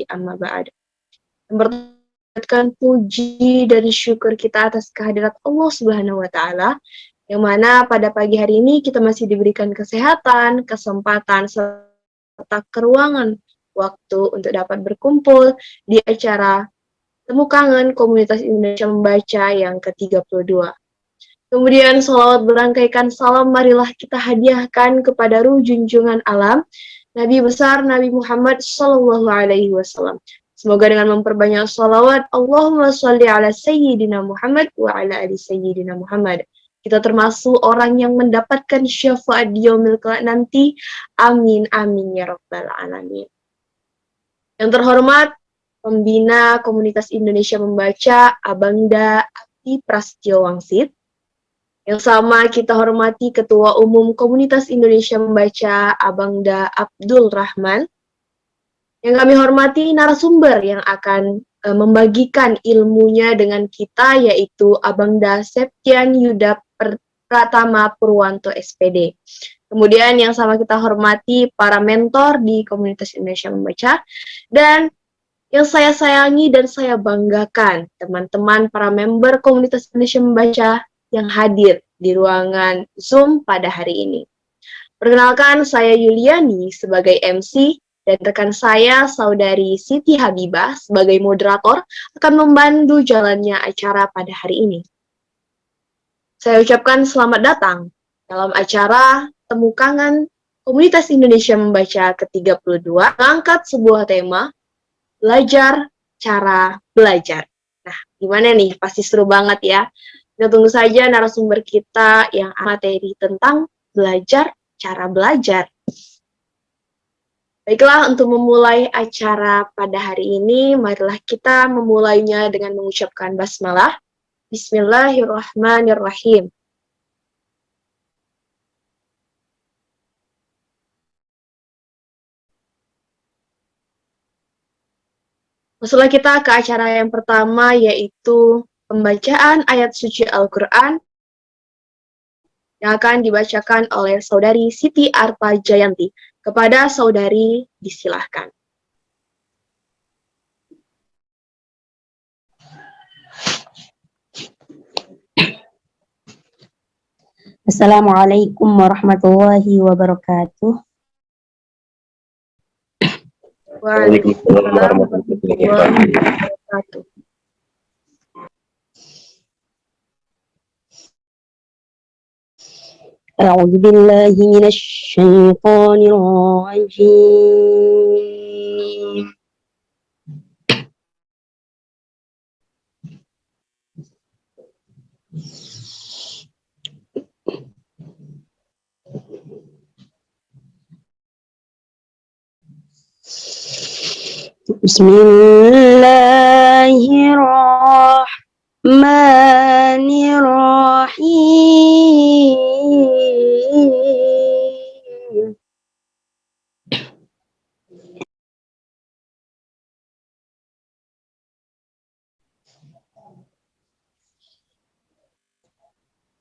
amma ba'd. Mempertahankan puji dan syukur kita atas kehadirat Allah Subhanahu wa Ta'ala, yang mana pada pagi hari ini kita masih diberikan kesehatan, kesempatan, serta keruangan waktu untuk dapat berkumpul di acara Temu Kangen Komunitas Indonesia Membaca yang ke-32. Kemudian sholawat berangkaikan salam marilah kita hadiahkan kepada ruh junjungan alam, Nabi besar Nabi Muhammad Sallallahu Alaihi Wasallam. Semoga dengan memperbanyak sholawat, Allahumma sholli ala Sayyidina Muhammad wa ala ali Sayyidina Muhammad, kita termasuk orang yang mendapatkan syafaat di yaumil kelak nanti. Amin, amin, ya rabbal alamin. Yang terhormat, Pembina Komunitas Indonesia Membaca, Abangda Abdi Prasetyo Wangsit. Yang sama kita hormati Ketua Umum Komunitas Indonesia Membaca, Abangda Abdul Rahman. Yang kami hormati narasumber yang akan membagikan ilmunya dengan kita, yaitu Abangda Septian Yuda Pratama Purwanto SPD. Kemudian yang sama kita hormati para mentor di Komunitas Indonesia Membaca, dan yang saya sayangi dan saya banggakan, teman-teman para member Komunitas Indonesia Membaca yang hadir di ruangan Zoom pada hari ini. Perkenalkan, saya Yuliani sebagai MC, dan rekan saya, Saudari Siti Habibah, sebagai moderator, akan membantu jalannya acara pada hari ini. Saya ucapkan selamat datang dalam acara Temu Kangen Komunitas Indonesia Membaca ke-32, mengangkat sebuah tema, belajar cara belajar. Nah, gimana nih? Pasti seru banget ya. Kita tunggu saja narasumber kita yang materi tentang belajar cara belajar. Baiklah, untuk memulai acara pada hari ini, marilah kita memulainya dengan mengucapkan basmalah. Bismillahirrahmanirrahim. Masuklah kita ke acara yang pertama, yaitu pembacaan ayat suci Al-Quran yang akan dibacakan oleh Saudari Siti Arta Jayanti. Kepada Saudari, disilahkan. Assalamualaikum warahmatullahi wabarakatuh. Waalaikumsalam warahmatullahi wabarakatuh. A'udzu billahi minasy syaithanir rajim. Bismillahirrahmanirrahim.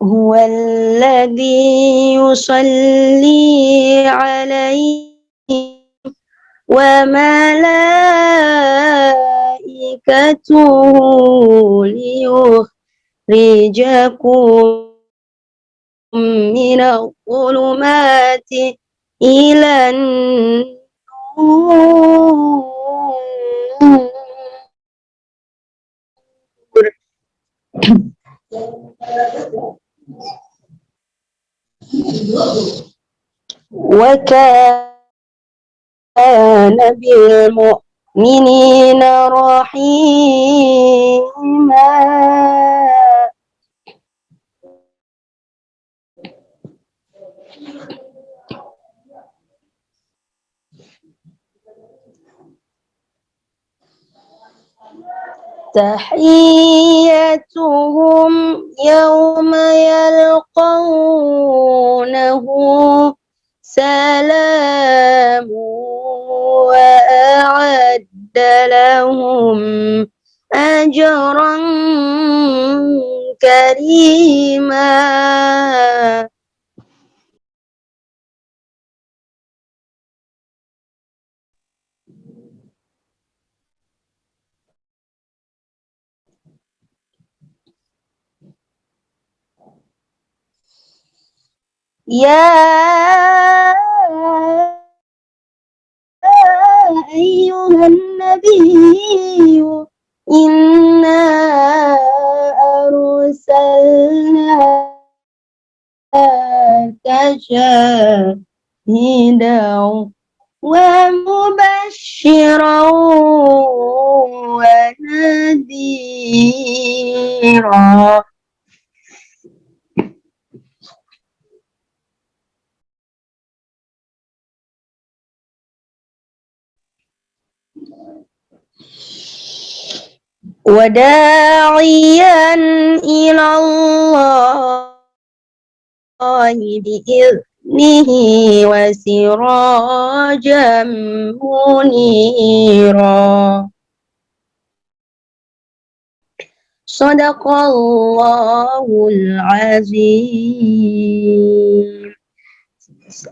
Huwallazi yusalli alaihi wa malaikatuhu liyukhrijakum minadh dhulumati ilan nur. Wa kana bil mu'minina rahima. Tahiyyatuhum yawma yalqawnahu salamu wa a'adda lahum ajran karima. يا أيها النبي إنا أرسلناك شاهدا ومبشرا ونذيرا. وداعيا إلى الله بإذنه وسراجا منيرا. صدق الله العظيم.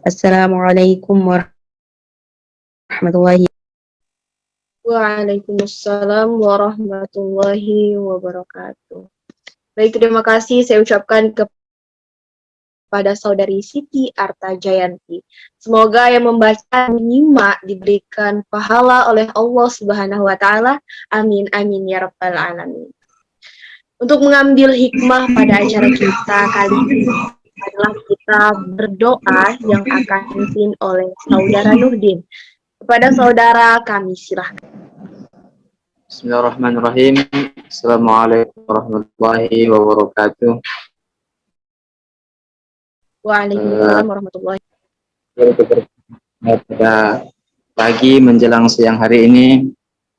السلام عليكم ورحمة الله. Waalaikumsalam warahmatullahi wabarakatuh. Baik, terima kasih saya ucapkan kepada Saudari Siti Arta Jayanti. Semoga yang membaca dan menyimak diberikan pahala oleh Allah Subhanahu wa taala. Amin amin ya rabbal alamin. Untuk mengambil hikmah pada acara kita kali ini adalah kita berdoa yang akan dipimpin oleh Saudara Nurdin. Kepada saudara kami silahkan. Bismillahirrahmanirrahim. Assalamualaikum warahmatullahi wabarakatuh. Waalaikumsalam warahmatullahi Pada pagi menjelang siang hari ini,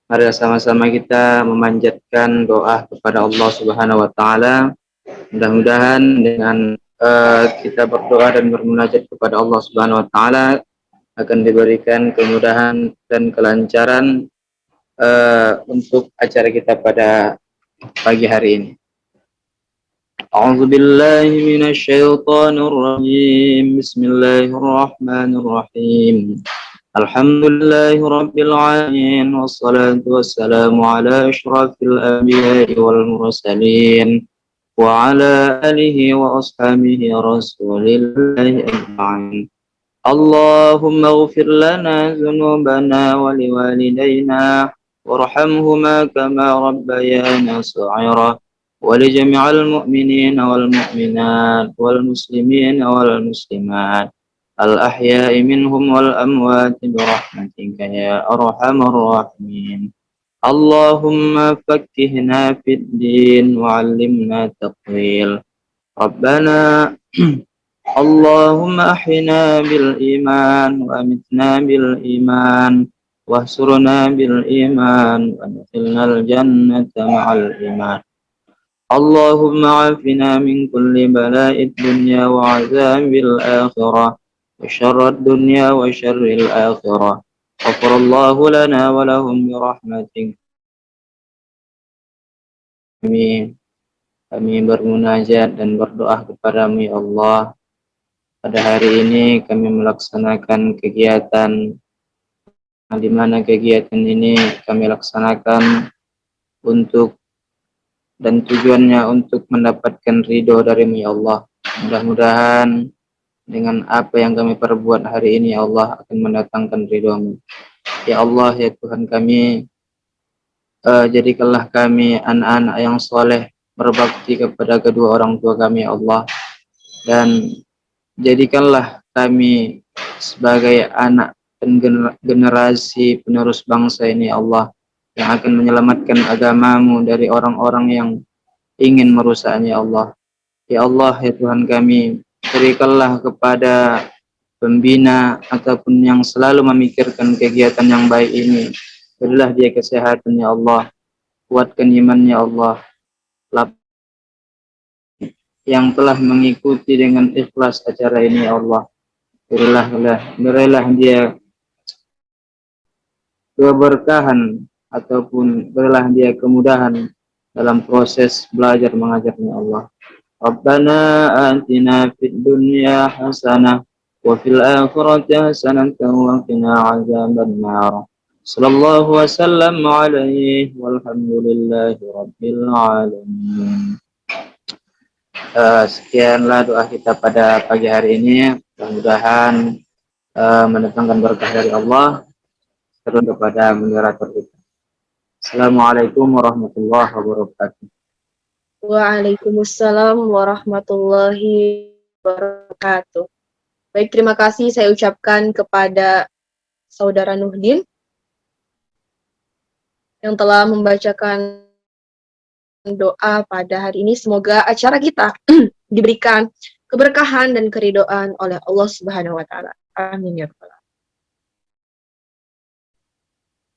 mari sama-sama kita memanjatkan doa kepada Allah Subhanahu wa taala. Mudah-mudahan dengan kita berdoa dan bermunajat kepada Allah Subhanahu wa taala akan diberikan kemudahan dan kelancaran untuk acara kita pada pagi hari ini. A'udzu billahi minasy syaithanir rajim. Bismillahirrahmanirrahim. Alhamdulillahi rabbil alamin wassalatu wassalamu ala asyrafil anbiya'i wal mursalin wa ala alihi wa ashabihi rasulillahi ajma'in. Allahumma ighfir lana dzunubana wa liwalidayna warhamhuma kama rabbayana shaghira ولجميع المؤمنين والمؤمنات والمسلمين والمسلمات الأحياء منهم والأموات برحمتك يا أرحم الراحمين. اللهم فقهنا في الدين وعلمنا التأويل. ربنا اللهم أحينا بالإيمان وأمتنا بالإيمان واحشرنا بالإيمان وادخلنا الجنة مع الإيمان. اللهم عافنا من كل بلاء الدنيا وعذاب الآخرة وشر الدنيا وشر الآخرة. غفر الله لنا ولهم برحمتك. Amin. Kami bermunajat dan berdoa kepadamu ya Allah. Pada hari ini kami melaksanakan kegiatan, di mana kegiatan ini kami laksanakan untuk dan tujuannya untuk mendapatkan ridho dari-Mu ya Allah. Mudah-mudahan dengan apa yang kami perbuat hari ini ya Allah akan mendatangkan ridho-Mu. Ya Allah ya Tuhan kami, jadikanlah kami anak-anak yang soleh, berbakti kepada kedua orang tua kami ya Allah, dan jadikanlah kami sebagai anak dan generasi penerus bangsa ini ya Allah, yang akan menyelamatkan agama-Mu dari orang-orang yang ingin merusaknya ya Allah. Ya Allah ya Tuhan kami, berikanlah kepada pembina ataupun yang selalu memikirkan kegiatan yang baik ini, berilah dia kesehatan ya Allah, kuatkan imannya ya Allah, yang telah mengikuti dengan ikhlas acara ini ya Allah, berilah dia keberkahan ataupun berilah dia kemudahan dalam proses belajar mengajarnya Allah. Rabbana atina fid dunya hasanah wa fil akhirati hasanatan wa qina adzabannar. Sallallahu wasallam alaihi walhamdulillahi rabbil alamin. Sekianlah doa kita pada pagi hari ini. Mudah-mudahan mendatangkan berkah dari Allah terus kepada moderator kita. Assalamualaikum warahmatullahi wabarakatuh. Waalaikumsalam warahmatullahi wabarakatuh. Baik, terima kasih saya ucapkan kepada Saudara Nuhdin yang telah membacakan doa pada hari ini. Semoga acara kita diberikan keberkahan dan keridhaan oleh Allah Subhanahu wa taala. Amin ya rabbal alamin.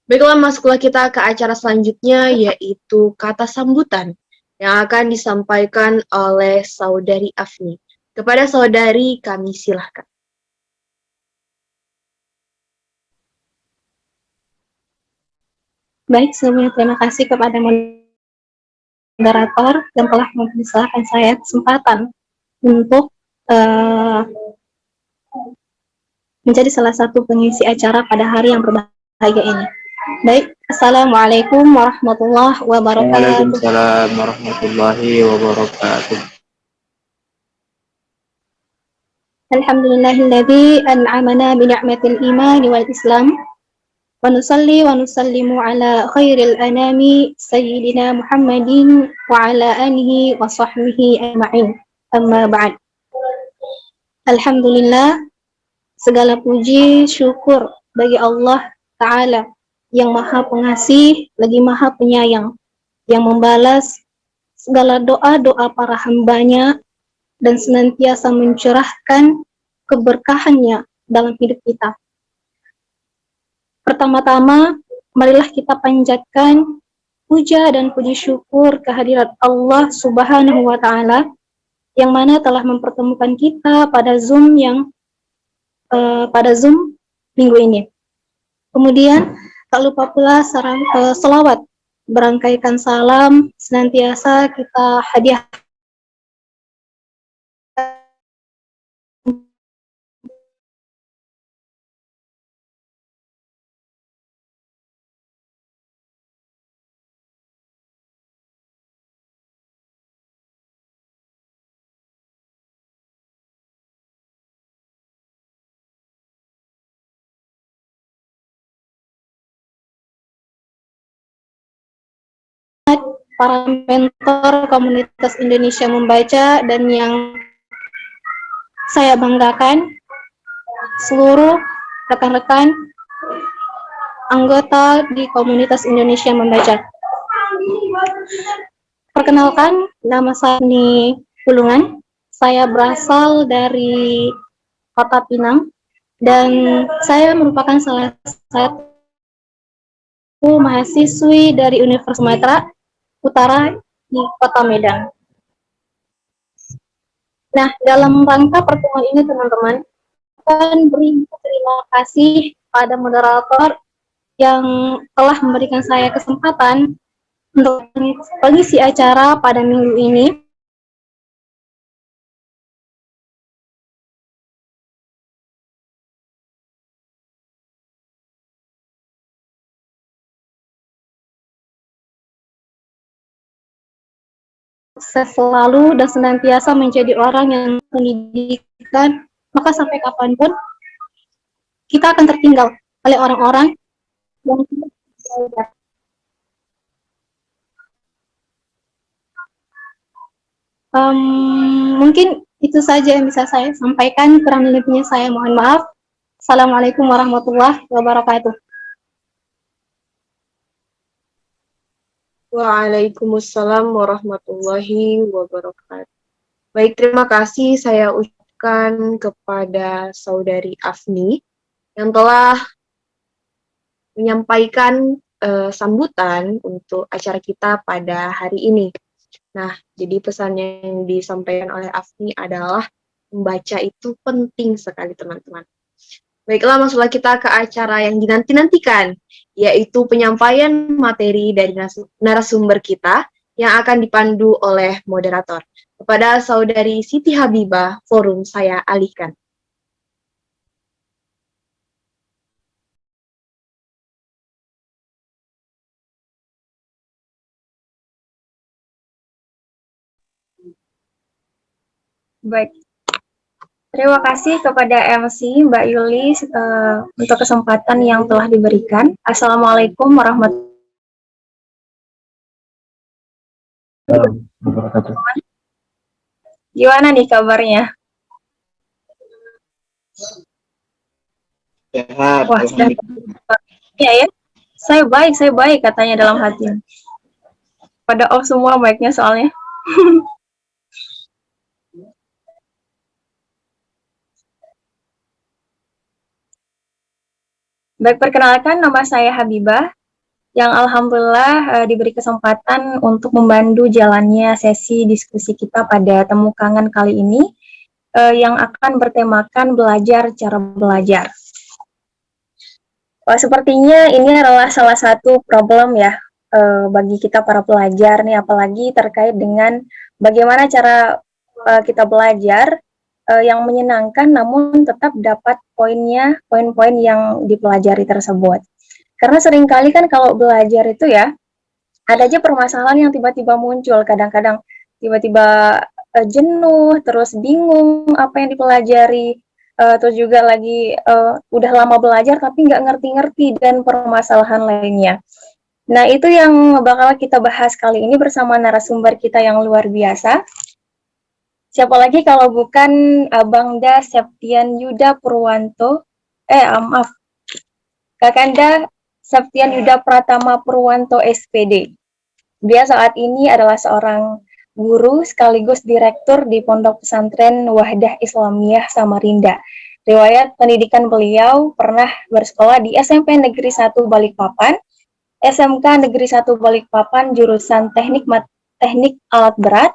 Baiklah, masuklah kita ke acara selanjutnya, yaitu kata sambutan yang akan disampaikan oleh Saudari Afni. Kepada saudari kami silahkan. Baik, sebelumnya terima kasih kepada moderator yang telah mempersilahkan saya kesempatan untuk menjadi salah satu pengisi acara pada hari yang berbahagia ini. Baik, Assalamualaikum warahmatullahi wabarakatuh. Waalaikumsalam warahmatullahi wabarakatuh. Alhamdulillahilladzi an'amana bi ni'matil iman wal islam. Wa nusalli wa nusallimu ala khairil anami sayyidina Muhammadin wa ala alihi wa sahbihi ajma'in. Amma ba'd. Alhamdulillah, segala puji syukur bagi Allah Ta'ala yang maha pengasih lagi maha penyayang, yang membalas segala doa-doa para hambanya dan senantiasa mencurahkan keberkahannya dalam hidup kita. Pertama-tama, marilah kita panjatkan puja dan puji syukur kehadirat Allah Subhanahu wa Ta'ala yang mana telah mempertemukan kita pada Zoom minggu ini. Kemudian tak lupa pula selawat, berangkaikan salam senantiasa kita hadiah para mentor komunitas Indonesia Membaca dan yang saya banggakan seluruh rekan-rekan anggota di komunitas Indonesia Membaca. Perkenalkan, nama saya Ni Pulungan. Saya berasal dari Kota Pinang dan saya merupakan salah satu mahasiswi dari Universitas Sumatera Utara di Kota Medan. Nah, dalam rangka pertemuan ini teman-teman, akan beri terima kasih pada moderator yang telah memberikan saya kesempatan untuk mengisi acara pada minggu ini. Saya selalu dan senantiasa menjadi orang yang pendidikan, maka sampai kapanpun kita akan tertinggal oleh orang-orang yang tidak belajar. Mungkin itu saja yang bisa saya sampaikan, kurang lebihnya saya mohon maaf. Assalamualaikum warahmatullahi wabarakatuh. Waalaikumsalam warahmatullahi wabarakatuh. Baik, terima kasih saya ucapkan kepada Saudari Afni yang telah menyampaikan sambutan untuk acara kita pada hari ini. Nah, jadi pesan yang disampaikan oleh Afni adalah membaca itu penting sekali, teman-teman. Baiklah, masuklah kita ke acara yang dinanti-nantikan, yaitu penyampaian materi dari narasumber kita yang akan dipandu oleh moderator. Kepada Saudari Siti Habibah, forum saya alihkan. Baik. Terima kasih kepada MC Mbak Yuli untuk kesempatan yang telah diberikan. Assalamualaikum warahmatullahi wabarakatuh. Gimana nih kabarnya? Sehat. Wah, sudah ya. Saya baik katanya dalam hati. Pada off semua mic-nya soalnya. Baik, perkenalkan nama saya Habibah, yang alhamdulillah diberi kesempatan untuk membantu jalannya sesi diskusi kita pada Temu Kangen kali ini, yang akan bertemakan belajar cara belajar. Sepertinya ini adalah salah satu problem ya bagi kita para pelajar nih, apalagi terkait dengan bagaimana cara kita belajar yang menyenangkan namun tetap dapat poin-poin yang dipelajari tersebut. Karena seringkali kan kalau belajar itu ya ada aja permasalahan yang tiba-tiba muncul, kadang-kadang tiba-tiba jenuh, terus bingung apa yang dipelajari, terus juga lagi udah lama belajar tapi nggak ngerti-ngerti dan permasalahan lainnya. Nah, itu yang bakal kita bahas kali ini bersama narasumber kita yang luar biasa. Siapa lagi kalau bukan Abangda Septian Yuda Purwanto, maaf, Kakanda Septian Yuda Pratama Purwanto SPD. Dia saat ini adalah seorang guru sekaligus direktur di Pondok Pesantren Wahdah Islamiyah Samarinda. Riwayat pendidikan beliau pernah bersekolah di SMP Negeri 1 Balikpapan, SMK Negeri 1 Balikpapan jurusan Teknik Alat Berat,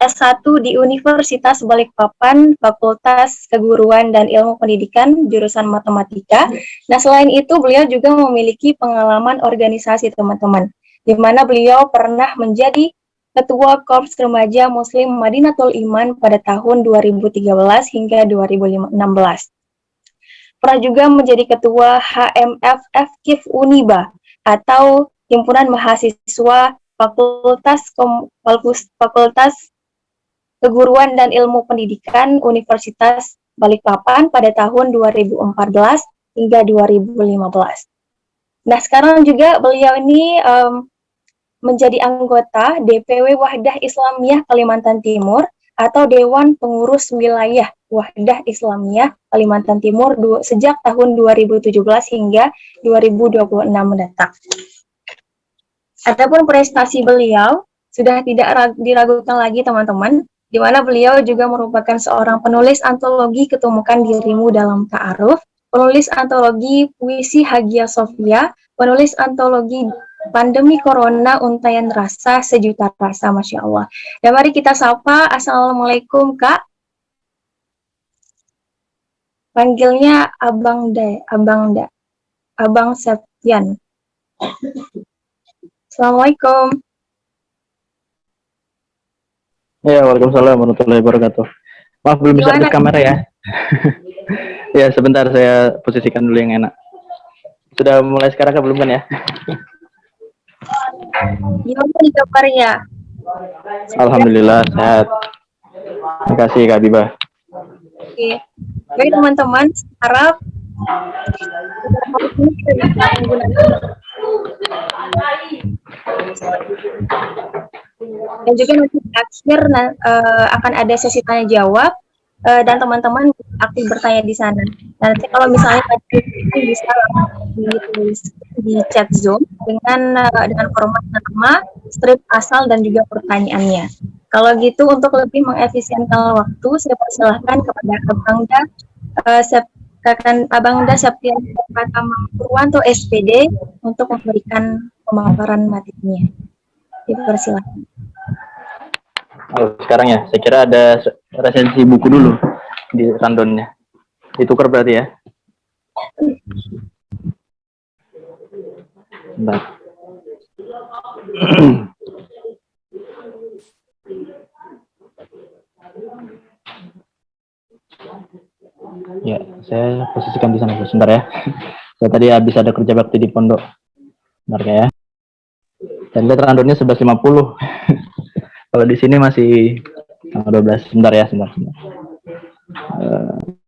S1 di Universitas Balikpapan, Fakultas Keguruan dan Ilmu Pendidikan, jurusan Matematika. Nah, selain itu, beliau juga memiliki pengalaman organisasi teman-teman, di mana beliau pernah menjadi Ketua Korps Remaja Muslim Madinatul Iman pada tahun 2013 hingga 2016. Pernah juga menjadi Ketua HMF FKIF Uniba, atau Himpunan Mahasiswa Fakultas Keguruan dan Ilmu Pendidikan Universitas Balikpapan pada tahun 2014 hingga 2015. Nah, sekarang juga beliau ini menjadi anggota DPW Wahdah Islamiyah Kalimantan Timur atau Dewan Pengurus Wilayah Wahdah Islamiyah Kalimantan Timur sejak tahun 2017 hingga 2026 mendatang. Adapun prestasi beliau sudah tidak diragukan lagi teman-teman, di mana beliau juga merupakan seorang penulis antologi Ketemukan Dirimu Dalam Ta'aruf, penulis antologi Puisi Hagia Sophia, penulis antologi Pandemi Corona Untayan Rasa Sejuta Rasa, Masya Allah. Dan mari kita sapa. Assalamualaikum Kak. Panggilnya Abang Septian. Assalamualaikum. Ya, waalaikumsalam warahmatullahi wabarakatuh. Maaf, belum bisa lihat kamera ya. Ya, sebentar saya posisikan dulu yang enak. Sudah mulai sekarang kan belum kan ya? Gimana nih kabarnya? Alhamdulillah sehat. Terima kasih Kak Bibah. Oke. Baik teman-teman, harap dan juga nanti di akhir akan ada sesi tanya jawab dan teman-teman aktif bertanya di sana. Nanti kalau misalnya bisa ditulis di chat Zoom dengan format nama, strip asal dan juga pertanyaannya. Kalau gitu untuk lebih mengefisienkan waktu, saya persilahkan kepada Abangda Septian Pratama Purwanto SPD untuk memberikan pemaparan materinya. Dipersilahkan. Oh, sekarang ya, saya kira ada resensi buku dulu di randonnya. Ditukar berarti ya? Bentar. Ya, saya posisikan di sana sebentar ya. Saya tadi habis ada kerja bakti di pondok. Bentar ya. Dan lihat randonnya 11.50. Kalau di sini masih Tanggal 12. Sebentar ya, sebentar. Eh,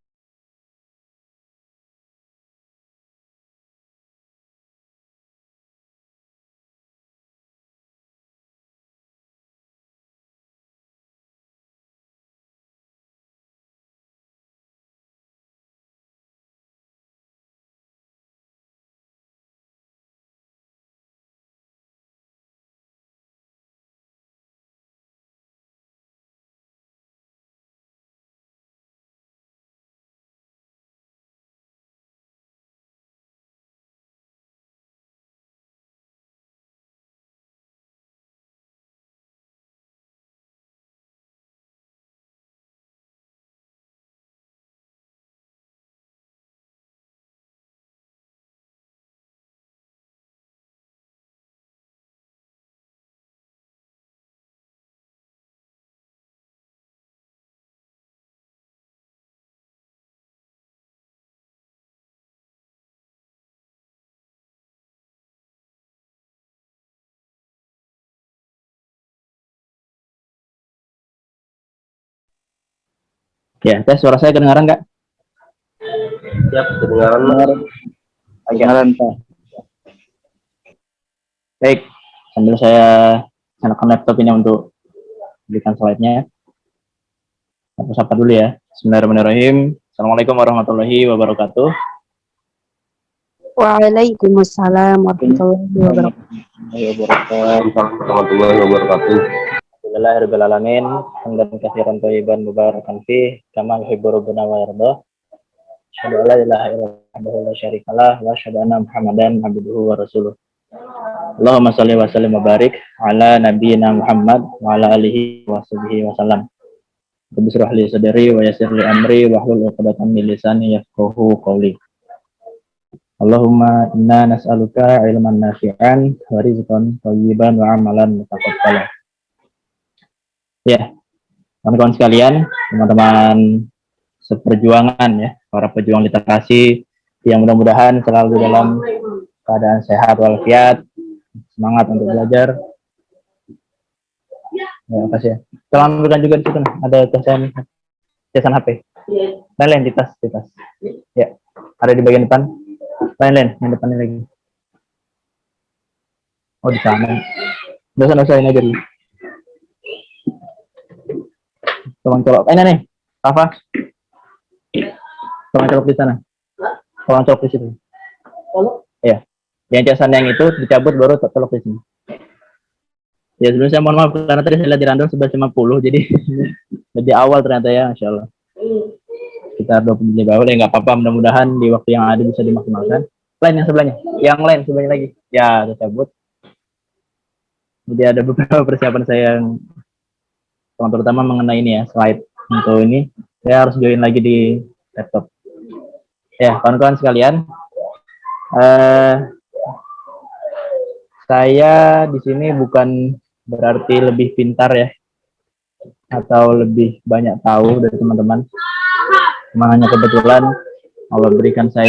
Ya, tes suara saya kedengaran nggak? Siap, kedengaran Mas. Kedengaran, Pak. Baik, sambil saya nyalakan laptop ini untuk berikan slide-nya ya. Aku sapa dulu ya. Bismillahirrahmanirrahim. Assalamualaikum warahmatullahi wabarakatuh. Waalaikumsalam warahmatullahi wabarakatuh. Warahmatullahi wabarakatuh. Alhamdulillahirrahmanirrahim. Hamdan katsiran thayyiban mubarakan fih kama yuhibbu rabbuna wa yarda. Asyhadu an la ilaha illallah wa la syarikalah wa asyhadu anna Muhammadan abduhu wa rasuluh. Allahumma shalli wa sallim wa barik ala nabiyyina Muhammad wa ala alihi wa sahbihi wa sallam. Bismillah li sadri wa yassir li amri wa hlul 'uqdatam min lisani yafqahu qawli. Allahumma inna nas'aluka ilman nafi'an wa rizqan thayyiban wa amalan mutaqabbala. Ya, teman-teman sekalian, teman-teman seperjuangan ya, para pejuang literasi yang mudah-mudahan selalu dalam keadaan sehat walafiat, semangat untuk belajar. Ya, makasih ya. Tolong ambilkan juga di situ nih, ada casan HP. Lain di tas. Ya, ada di bagian depan. Lain yang depannya lagi. Oh, di sana. Dosa ini aja dulu. Tolong colok. Ini nih, Rafa. Tolong colok di sana. Tolong colok di situ. Iya. Yang casan yang itu dicabut baru colok di sini. Ya sebelumnya saya mohon maaf karena tadi saya lihat di random 11.50 jadi lebih awal ternyata ya, Masya Allah. Sekitar 20 menit awal ya nggak apa-apa, mudah-mudahan di waktu yang ada bisa dimaksimalkan. Lain yang sebelahnya, lain sebelahnya lagi. Ya, tercabut. Jadi ada beberapa persiapan saya yang terutama mengenai ini ya, slide untuk ini. Saya harus join lagi di laptop. Ya, kawan-kawan sekalian. Saya di sini bukan berarti lebih pintar ya, atau lebih banyak tahu dari teman-teman. Cuma hanya kebetulan Allah berikan saya.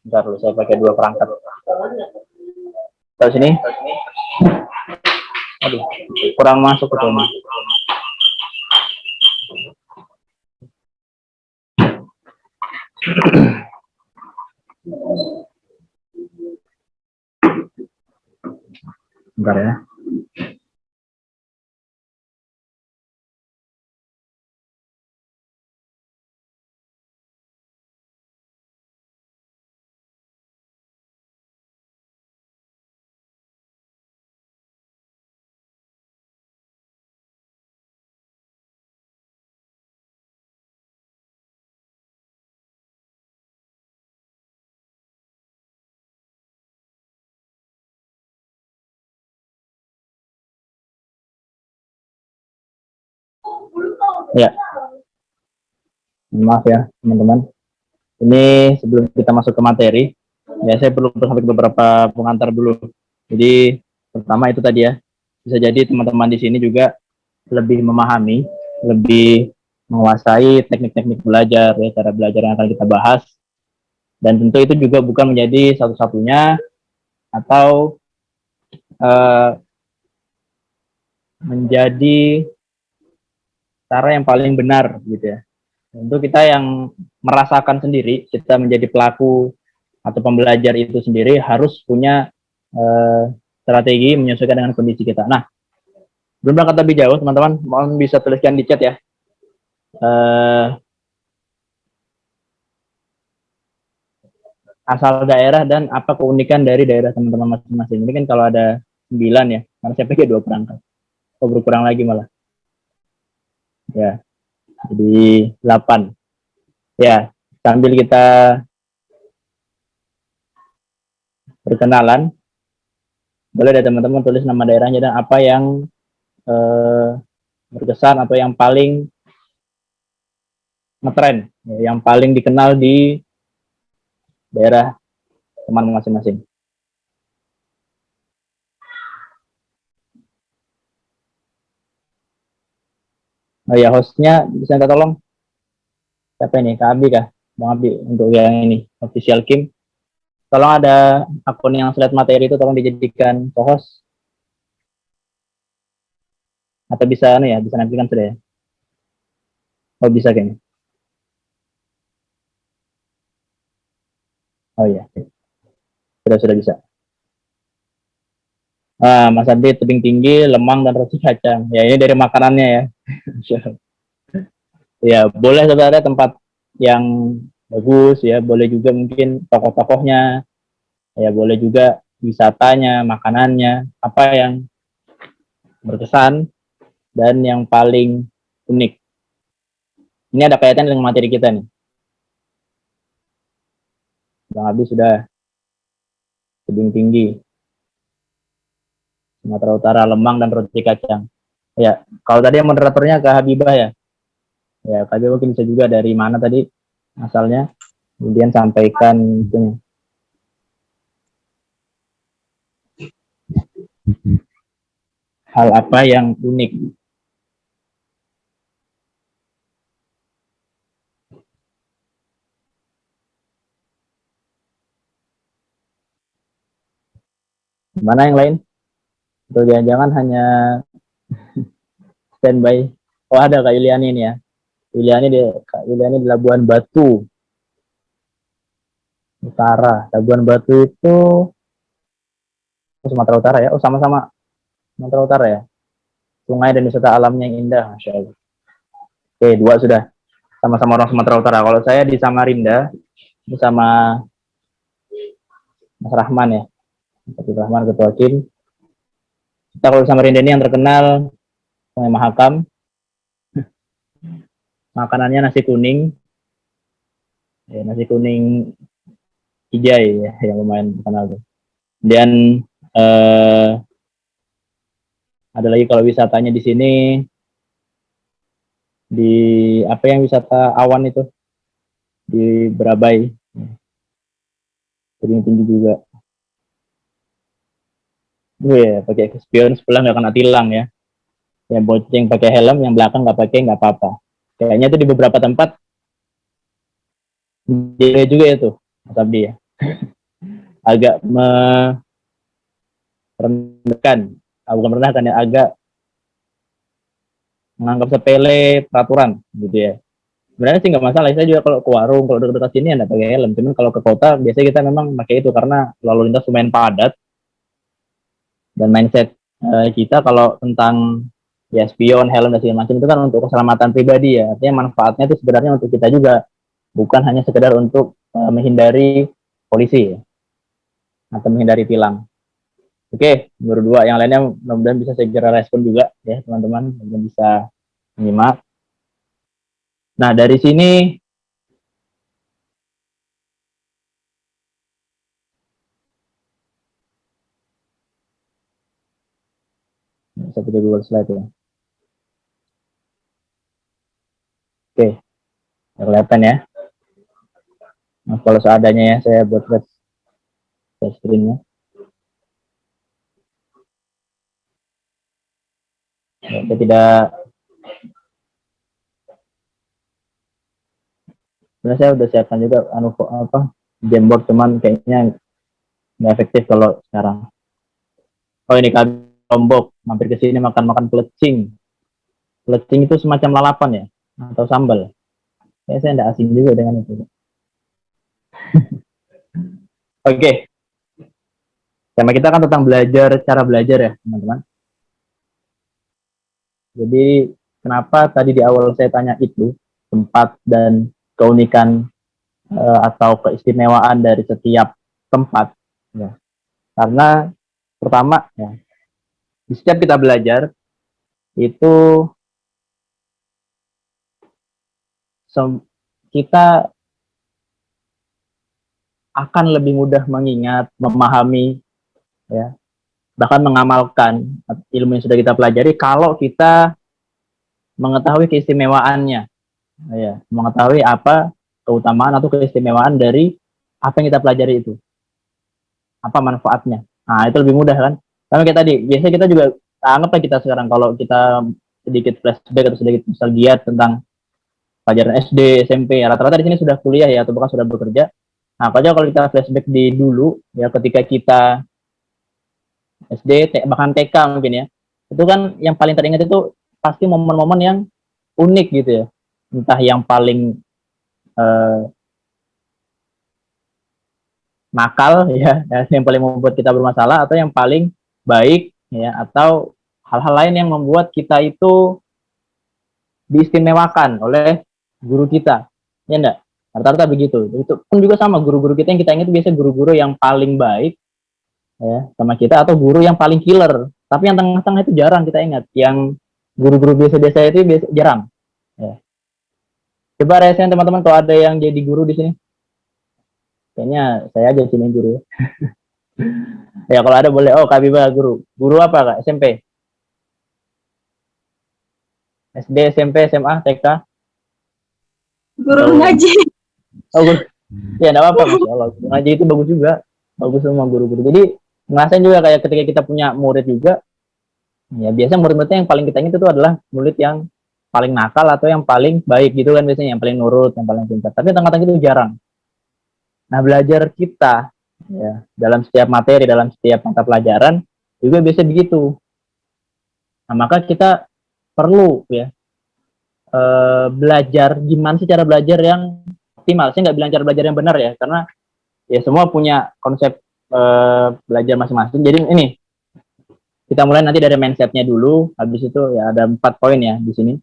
Bentar dulu, saya pakai dua perangkat. Tahu sini? Aduh, kurang masuk ke rumah. Bentar ya. Ya, maaf ya teman-teman. Ini sebelum kita masuk ke materi, ya saya perlu sampai beberapa pengantar dulu. Jadi pertama itu tadi ya, bisa jadi teman-teman di sini juga lebih memahami, lebih menguasai teknik-teknik belajar, ya, cara belajar yang akan kita bahas. Dan tentu itu juga bukan menjadi satu-satunya atau eh, menjadi cara yang paling benar gitu ya. Untuk kita yang merasakan sendiri, kita menjadi pelaku atau pembelajar itu sendiri harus punya strategi menyesuaikan dengan kondisi kita. Nah, belum berangkat lebih jauh, teman-teman, mohon bisa tuliskan di chat ya. Asal daerah dan apa keunikan dari daerah teman-teman masing-masing. Ini kan kalau ada 9 ya, karena saya pikir 2 perangkat. Oh, berkurang lagi malah. Ya, jadi 8. Ya, sambil kita perkenalan, boleh deh teman-teman tulis nama daerahnya dan apa yang berkesan atau yang paling ngetren, yang paling dikenal di daerah teman masing-masing. Oh ya, hostnya bisa minta tolong siapa ini? Kak Abi kah? Bang Abi untuk yang ini official Kim. Tolong ada akun yang slide materi itu tolong dijadikan co-host atau bisa ya bisa nampilkan sudah ya. Oh bisa kayaknya. Oh iya, sudah bisa. Mas Adi tebing tinggi, lemang dan roti kacang. Ya ini dari makanannya ya. Ya boleh sebenarnya tempat yang bagus ya, boleh juga mungkin tokoh-tokohnya, ya boleh juga wisatanya, makanannya, apa yang berkesan dan yang paling unik. Ini ada kaitan dengan materi kita nih. Bang Abi sudah tebing tinggi, Sumatera Utara, lemang dan roti kacang. Ya, kalau tadi yang moderatornya Kak Habibah ya. Ya, Kak Habibah mungkin bisa juga dari mana tadi asalnya. Kemudian sampaikan itu. Hal apa yang unik. Mana yang lain? Atau jangan-jangan hanya standby. Oh ada Kak Yuliani ini ya. Kak Yuliani di Labuan Batu Utara. Labuan Batu itu Sumatera Utara ya. Oh sama-sama Sumatera Utara ya. Sungai dan wisata alamnya yang indah, Masya Allah. Oke, 2 sudah. Sama-sama orang Sumatera Utara. Kalau saya di Samarinda, bersama Mas Rahman ya. Mas Rahman, Ketua Kim. Kita kalau di Samarinda ini yang terkenal Sungai Mahakam. Makanannya nasi kuning. Ya, nasi kuning hijai ya, yang lumayan terkenal tuh. Dan ada lagi kalau wisatanya di sini di apa yang wisata awan itu di Berabai, sering tinggi juga. Ya pakai spion sebelah nggak kena tilang ya. Yang boceng pakai helm, yang belakang nggak pakai nggak apa-apa. Kayaknya itu di beberapa tempat dia juga itu, Mas Abdi ya. Agak merendahkan, bukan merendahkan ya, agak menganggap sepele peraturan gitu ya. Sebenarnya sih nggak masalah, saya juga kalau ke warung, kalau dekat-dekat sini ya nggak pakai helm. Cuman kalau ke kota biasanya kita memang pakai itu karena lalu lintas lumayan padat dan mindset kita kalau tentang ya spion, helm dan segala macam itu kan untuk keselamatan pribadi ya. Artinya manfaatnya itu sebenarnya untuk kita juga, bukan hanya sekedar untuk menghindari polisi ya, atau menghindari tilang. Oke, nomor 2 yang lainnya mudah-mudahan bisa segera respon juga ya teman-teman, bisa menyimak. Nah dari sini seperti Google Slide ya. Oke, kelihatan ya. Nah, kalau seadanya ya saya buat screen-nya. Saya tidak, sebenarnya saya udah siapkan juga Jamboard, cuman kayaknya nggak efektif kalau sekarang. Oh ini Kak Lombok, mampir ke sini makan-makan pelecing. Pelecing itu semacam lalapan ya, atau sambal. Ya, saya tidak asing juga dengan itu. Oke. Tema kita kan tentang belajar, cara belajar ya, teman-teman. Jadi, kenapa tadi di awal saya tanya itu, tempat dan keunikan atau keistimewaan dari setiap tempat. Ya. Karena, pertama, ya, di setiap kita belajar, itu kita akan lebih mudah mengingat, memahami, ya, bahkan mengamalkan ilmu yang sudah kita pelajari kalau kita mengetahui keistimewaannya, ya, mengetahui apa keutamaan atau keistimewaan dari apa yang kita pelajari itu, apa manfaatnya. Nah, itu lebih mudah kan? Karena kayak tadi, biasanya kita juga anggaplah kita sekarang kalau kita sedikit flashback atau sedikit nostalgia tentang pelajaran SD, SMP, ya, rata-rata di sini sudah kuliah ya atau bahkan sudah bekerja. Nah, kalau kita flashback di dulu ya ketika kita SD, bahkan TK mungkin ya, itu kan yang paling teringat itu pasti momen-momen yang unik gitu ya, entah yang paling nakal ya, yang paling membuat kita bermasalah, atau yang paling baik ya, atau hal-hal lain yang membuat kita itu diistimewakan oleh guru kita, ya enggak? Rata-rata begitu. Itu pun juga sama, guru-guru kita yang kita ingat biasanya guru-guru yang paling baik ya sama kita, atau guru yang paling killer. Tapi yang tengah-tengah itu jarang kita ingat. Yang guru-guru biasa-biasa itu jarang. Ya. Coba resen teman-teman kalau ada yang jadi guru di sini. Kayaknya saya aja sini guru ya. Ya kalau ada boleh. Oh, Kak Biba guru. Guru apa Kak? SMP? SD, SMP, SMA, TK? Guru ngaji. Oh, guru. Ya enggak apa-apa, Masya Allah. Ngaji itu bagus juga. Bagus semua guru-guru. Jadi ngerasain juga kayak ketika kita punya murid juga, ya biasanya murid-muridnya yang paling kita ingat itu adalah murid yang paling nakal atau yang paling baik gitu kan, biasanya yang paling nurut, yang paling pintar. Tapi tengah-tengah itu jarang. Nah, belajar kita ya dalam setiap materi, dalam setiap mata pelajaran juga biasa begitu. Nah, maka kita perlu ya belajar gimana sih cara belajar yang optimal. Saya nggak bilang cara belajar yang benar ya, karena ya semua punya konsep belajar masing-masing. Jadi ini kita mulai nanti dari mindsetnya dulu, habis itu ya ada 4 poin ya di sini.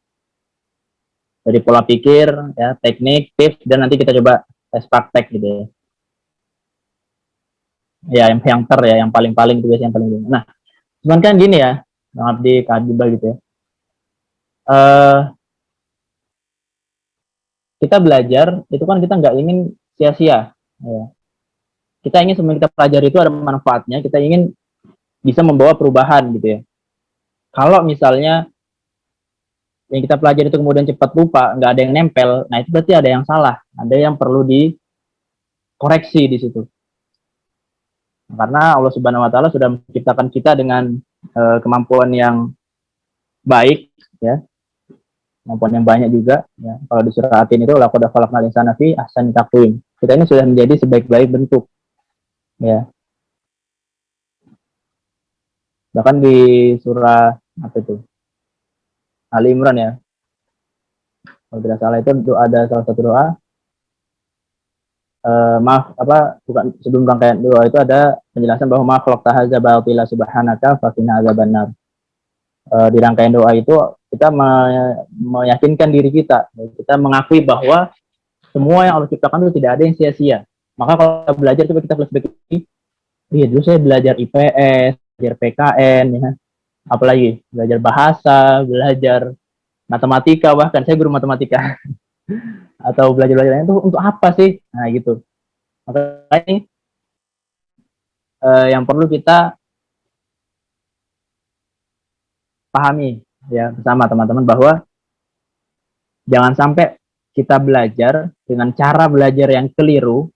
Dari pola pikir, ya, teknik, tips, dan nanti kita coba tes praktek gitu ya. Ya yang ter ya, yang paling-paling itu biasanya yang paling. Nah, cuman kan gini ya, Bang Abdi, Kak Abdibal gitu ya. Kita belajar itu kan kita nggak ingin sia-sia. Ya. Kita ingin semua kita pelajari itu ada manfaatnya, kita ingin bisa membawa perubahan gitu ya. Kalau misalnya yang kita pelajari itu kemudian cepat lupa, nggak ada yang nempel, nah itu berarti ada yang salah, ada yang perlu dikoreksi di situ. Karena Allah Subhanahu Wa Taala sudah menciptakan kita dengan kemampuan yang baik, ya, kemampuan yang banyak juga. Ya. Kalau di surah Atin itu, laqad khalaqnal insana fi ahsani taqwim. Kita ini sudah menjadi sebaik-baik bentuk. Ya. Bahkan di surah apa itu? Ali Imran ya. Kalau tidak salah itu ada salah satu doa. Maaf apa bukan sebelum rangkaian doa itu ada penjelasan bahwa ma khalaqta hadza batila subhanaka faqina adzabannar. Di rangkaian doa itu kita meyakinkan diri kita mengakui bahwa semua yang Allah ciptakan itu tidak ada yang sia-sia. Maka kalau kita belajar coba kita flashback ini. Iya, dulu saya belajar IPS, belajar PKN, ya. Apalagi belajar bahasa, belajar matematika, bahkan saya guru matematika. Atau belajar itu untuk apa sih? Nah, gitu. Makanya ini yang perlu kita pahami ya bersama teman-teman bahwa jangan sampai kita belajar dengan cara belajar yang keliru,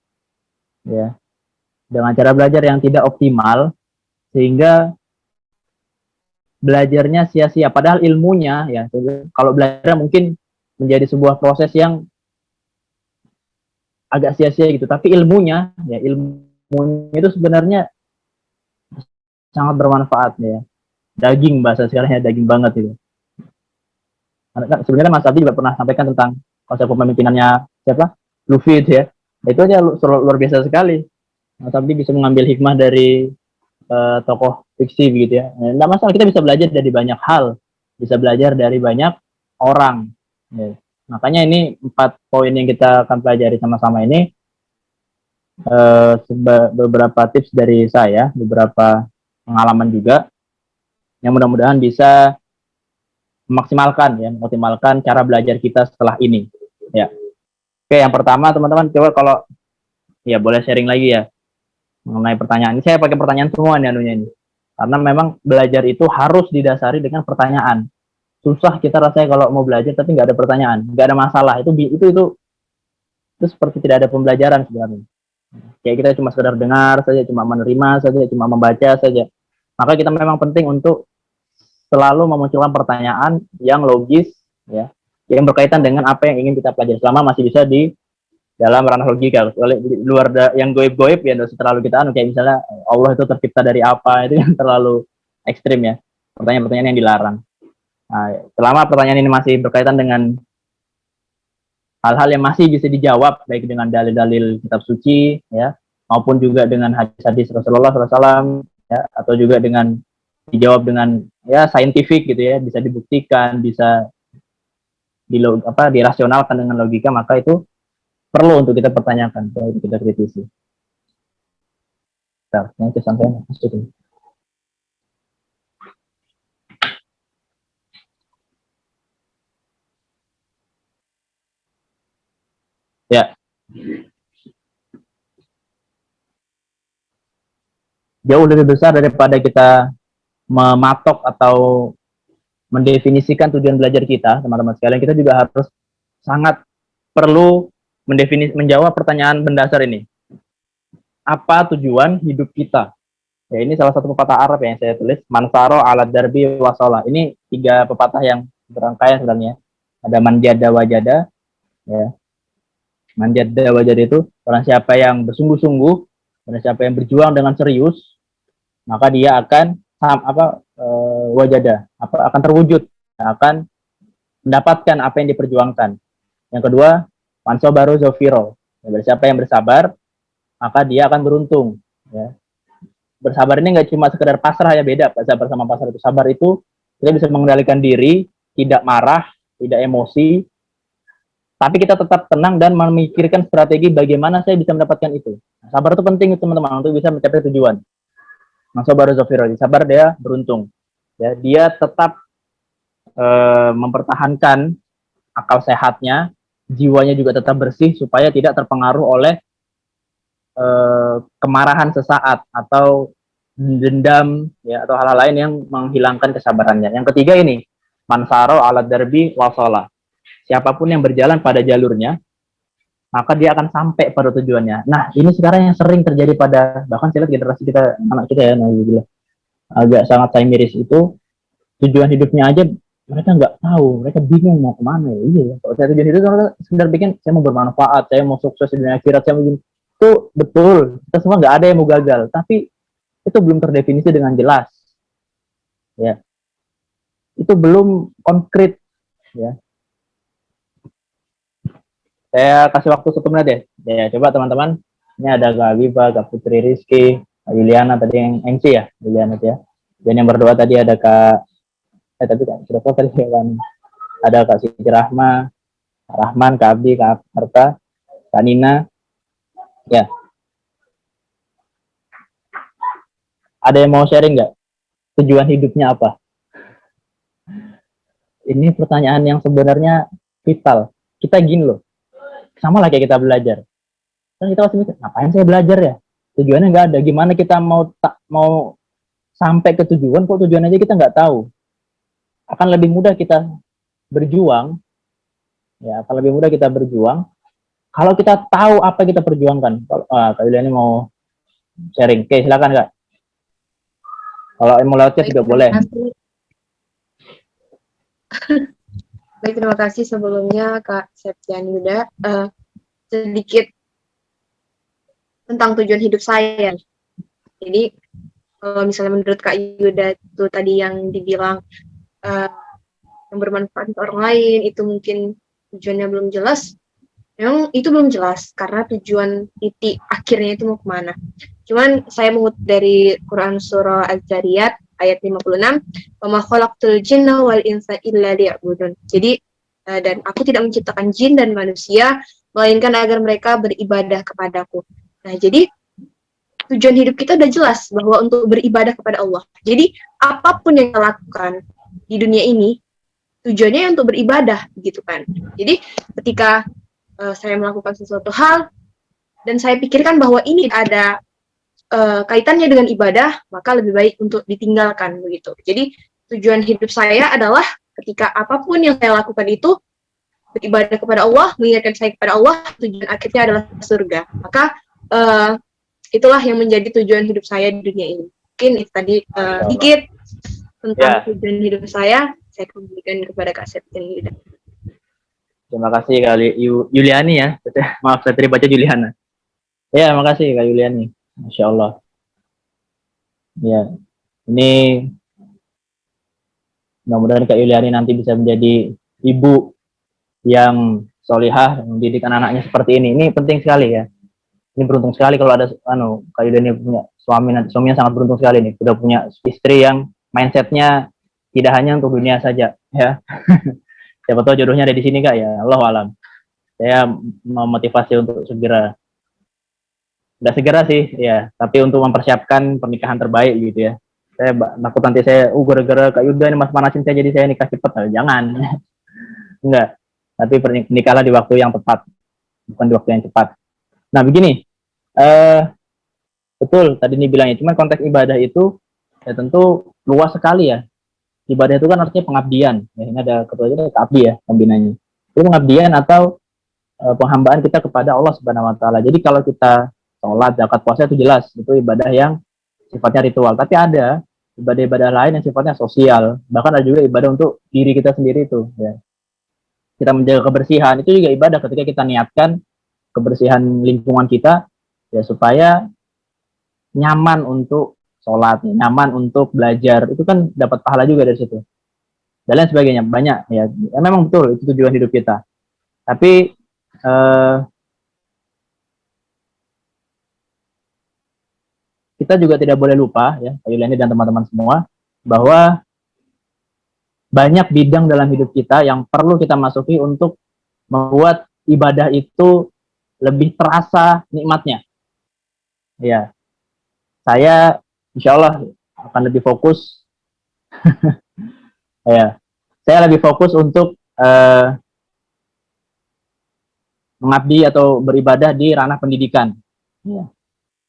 ya. Dengan cara belajar yang tidak optimal, sehingga belajarnya sia-sia. Padahal ilmunya, ya, kalau belajar mungkin menjadi sebuah proses yang agak sia-sia gitu. Tapi ilmunya, ya, ilmunya itu sebenarnya sangat bermanfaat ya. Daging bahasa sekarang ya, daging banget itu. Karena kan sebenarnya Mas Abdi juga pernah sampaikan tentang konsep kepemimpinannya siapa? Luffy itu ya. Itu aja luar biasa sekali. Mas Abdi bisa mengambil hikmah dari tokoh fiksi begitu ya. Nggak masalah, kita bisa belajar dari banyak hal, bisa belajar dari banyak orang. Ya. Makanya ini 4 poin yang kita akan pelajari sama-sama ini, beberapa tips dari saya, beberapa pengalaman juga, yang mudah-mudahan bisa mengoptimalkan cara belajar kita setelah ini. Ya. Oke, yang pertama teman-teman, coba kalau ya boleh sharing lagi ya mengenai pertanyaan. Ini saya pakai pertanyaan semua nih anunya ini. Karena memang belajar itu harus didasari dengan pertanyaan. Susah kita rasanya kalau mau belajar tapi nggak ada pertanyaan, nggak ada masalah. Itu seperti tidak ada pembelajaran sebenarnya. Kayak kita cuma sekedar dengar saja, cuma menerima saja, cuma membaca saja. Maka kita memang penting untuk selalu memunculkan pertanyaan yang logis, ya, yang berkaitan dengan apa yang ingin kita pelajari. Selama masih bisa di dalam ranah logika. Di luar yang goib-goib ya tidak terlalu kita kayak misalnya Allah itu tercipta dari apa, itu yang terlalu ekstrim ya. Pertanyaan-pertanyaan yang dilarang. Nah, selama pertanyaan ini masih berkaitan dengan hal-hal yang masih bisa dijawab baik dengan dalil-dalil kitab suci ya, maupun juga dengan hadis-hadis Rasulullah SAW ya, atau juga dengan dijawab dengan ya saintifik gitu ya, bisa dibuktikan, bisa dirasionalkan dengan logika, maka itu perlu untuk kita pertanyakan, perlu untuk kita kritisi. Bentar, yang kesampaian masukin. Ya. Jauh lebih besar daripada kita mematok atau mendefinisikan tujuan belajar kita, teman-teman sekalian, kita juga harus sangat perlu menjawab pertanyaan mendasar ini. Apa tujuan hidup kita? Ya, ini salah satu pepatah Arab yang saya tulis, mansaro ala darbi wasola. Ini 3 pepatah yang berangkaian sebenarnya. Ada manjada wajada, ya. Manjada wajada itu orang siapa yang bersungguh-sungguh, orang siapa yang berjuang dengan serius, maka dia akan wajada, akan terwujud, akan mendapatkan apa yang diperjuangkan. Yang kedua, manso baru zofiro. Ya, siapa yang bersabar, maka dia akan beruntung. Ya. Bersabar ini nggak cuma sekedar pasrah ya, beda sabar sama pasrah. Itu sabar itu kita bisa mengendalikan diri, tidak marah, tidak emosi, tapi kita tetap tenang dan memikirkan strategi bagaimana saya bisa mendapatkan itu. Nah, sabar itu penting teman-teman untuk bisa mencapai tujuan. Sabar zafiro, sabar dia beruntung. Ya, dia tetap mempertahankan akal sehatnya, jiwanya juga tetap bersih supaya tidak terpengaruh oleh kemarahan sesaat atau dendam ya, atau hal-hal lain yang menghilangkan kesabarannya. Yang ketiga ini, mansaro alat darbi wasola. Siapapun yang berjalan pada jalurnya, maka dia akan sampai pada tujuannya. Nah, ini sekarang yang sering terjadi pada, bahkan saya lihat generasi kita, anak kita ya, agak sangat saya miris itu, tujuan hidupnya aja mereka nggak tahu, mereka bingung mau kemana. Iya, kalau saya tujuan hidup mereka sekedar bikin, saya mau bermanfaat, saya mau sukses di dunia akhirat, saya mau begini. Itu betul, kita semua nggak ada yang mau gagal, tapi itu belum terdefinisi dengan jelas. Ya, itu belum konkret. Ya, saya kasih waktu 1 menit ya. Ya, coba teman-teman. Ini ada Kak Habibah, Kak Putri Rizky, Kak Yuliana tadi yang MC ya, Yuliana ya. Dan yang berdua tadi ada Kak tapi Kak sudah tadi kan. Ada Kak Siti Rahma, Kak Rahman, Kak Abdi, Kak Harta, Kak Nina. Ya. Ada yang mau sharing nggak? Tujuan hidupnya apa? Ini pertanyaan yang sebenarnya vital. Kita gini loh. Sama lah kayak kita belajar. Kan kita pasti mikir, ngapain saya belajar ya? Tujuannya nggak ada. Gimana kita mau sampai ke tujuan, kok tujuan aja kita nggak tahu. Akan lebih mudah kita berjuang, ya, akan lebih mudah kita berjuang kalau kita tahu apa yang kita perjuangkan. Kak Yuliani mau sharing. Oke, silakan Kak. Kalau mau lewat chat juga boleh. Baik, terima kasih sebelumnya Kak Septian Yuda. Sedikit tentang tujuan hidup saya. Jadi Kalau misalnya menurut Kak Yuda itu tadi yang dibilang yang bermanfaat untuk orang lain itu mungkin tujuannya belum jelas, memang itu belum jelas karena tujuan titik akhirnya itu mau kemana. Cuman saya mengutip dari Quran surah Az-Zariyat ayat 56, "Wa ma khalaqtul jinna wal insa illa liya'budun." Jadi dan aku tidak menciptakan jin dan manusia melainkan agar mereka beribadah kepadaku. Nah, jadi tujuan hidup kita udah jelas bahwa untuk beribadah kepada Allah. Jadi apapun yang kita lakukan di dunia ini tujuannya untuk beribadah gitu kan. Jadi ketika saya melakukan sesuatu hal dan saya pikirkan bahwa ini ada kaitannya dengan ibadah, maka lebih baik untuk ditinggalkan begitu. Jadi tujuan hidup saya adalah ketika apapun yang saya lakukan itu beribadah kepada Allah, mengingatkan saya kepada Allah, tujuan akhirnya adalah surga. Maka itulah yang menjadi tujuan hidup saya di dunia ini. Mungkin itu tadi sedikit tentang tujuan hidup saya kembalikan kepada Kak Septian Yuda. Terima kasih kali Yuliani ya. Maaf saya tadi baca Juliana. Ya, makasih Kak Yuliani. Masya Allah. Ya, ini mudah-mudahan Kak Yuliani nanti bisa menjadi ibu yang solihah, mendidik anak-anaknya seperti ini. Ini penting sekali ya. Ini beruntung sekali kalau ada Kak Yuliani punya suami, nanti suaminya sangat beruntung sekali nih. Sudah punya istri yang mindsetnya tidak hanya untuk dunia saja ya. Siapa tahu jodohnya ada di sini Kak ya. Allahu alam. Saya memotivasi untuk segera, tidak segera sih ya, tapi untuk mempersiapkan pernikahan terbaik gitu ya. Saya takut nanti saya gara-gara Kak Yuda ini mas manasin saya jadi saya nikah cepat. Nah, jangan. Enggak. Tapi pernikahlah di waktu yang tepat, bukan di waktu yang cepat. Nah begini, betul tadi ini bilangnya, cuman konteks ibadah itu ya tentu luas sekali ya. Ibadah itu kan artinya pengabdian. Ya, ini ada ketuanya abdi ya pembinanya. Itu pengabdian atau penghambaan kita kepada Allah Subhanahu Wa Taala. Jadi kalau kita sholat, zakat, puasa itu jelas itu ibadah yang sifatnya ritual. Tapi ada ibadah-ibadah lain yang sifatnya sosial. Bahkan ada juga ibadah untuk diri kita sendiri itu. Ya. Kita menjaga kebersihan itu juga ibadah ketika kita niatkan kebersihan lingkungan kita ya supaya nyaman untuk sholat, nyaman untuk belajar, itu kan dapat pahala juga dari situ. Dan lain sebagainya, banyak ya. Memang betul itu tujuan hidup kita. Tapi kita juga tidak boleh lupa ya, Pak Yuliani dan teman-teman semua, bahwa banyak bidang dalam hidup kita yang perlu kita masuki untuk membuat ibadah itu lebih terasa nikmatnya. Ya, saya insya Allah akan lebih fokus ya, saya lebih fokus untuk mengabdi atau beribadah di ranah pendidikan ya.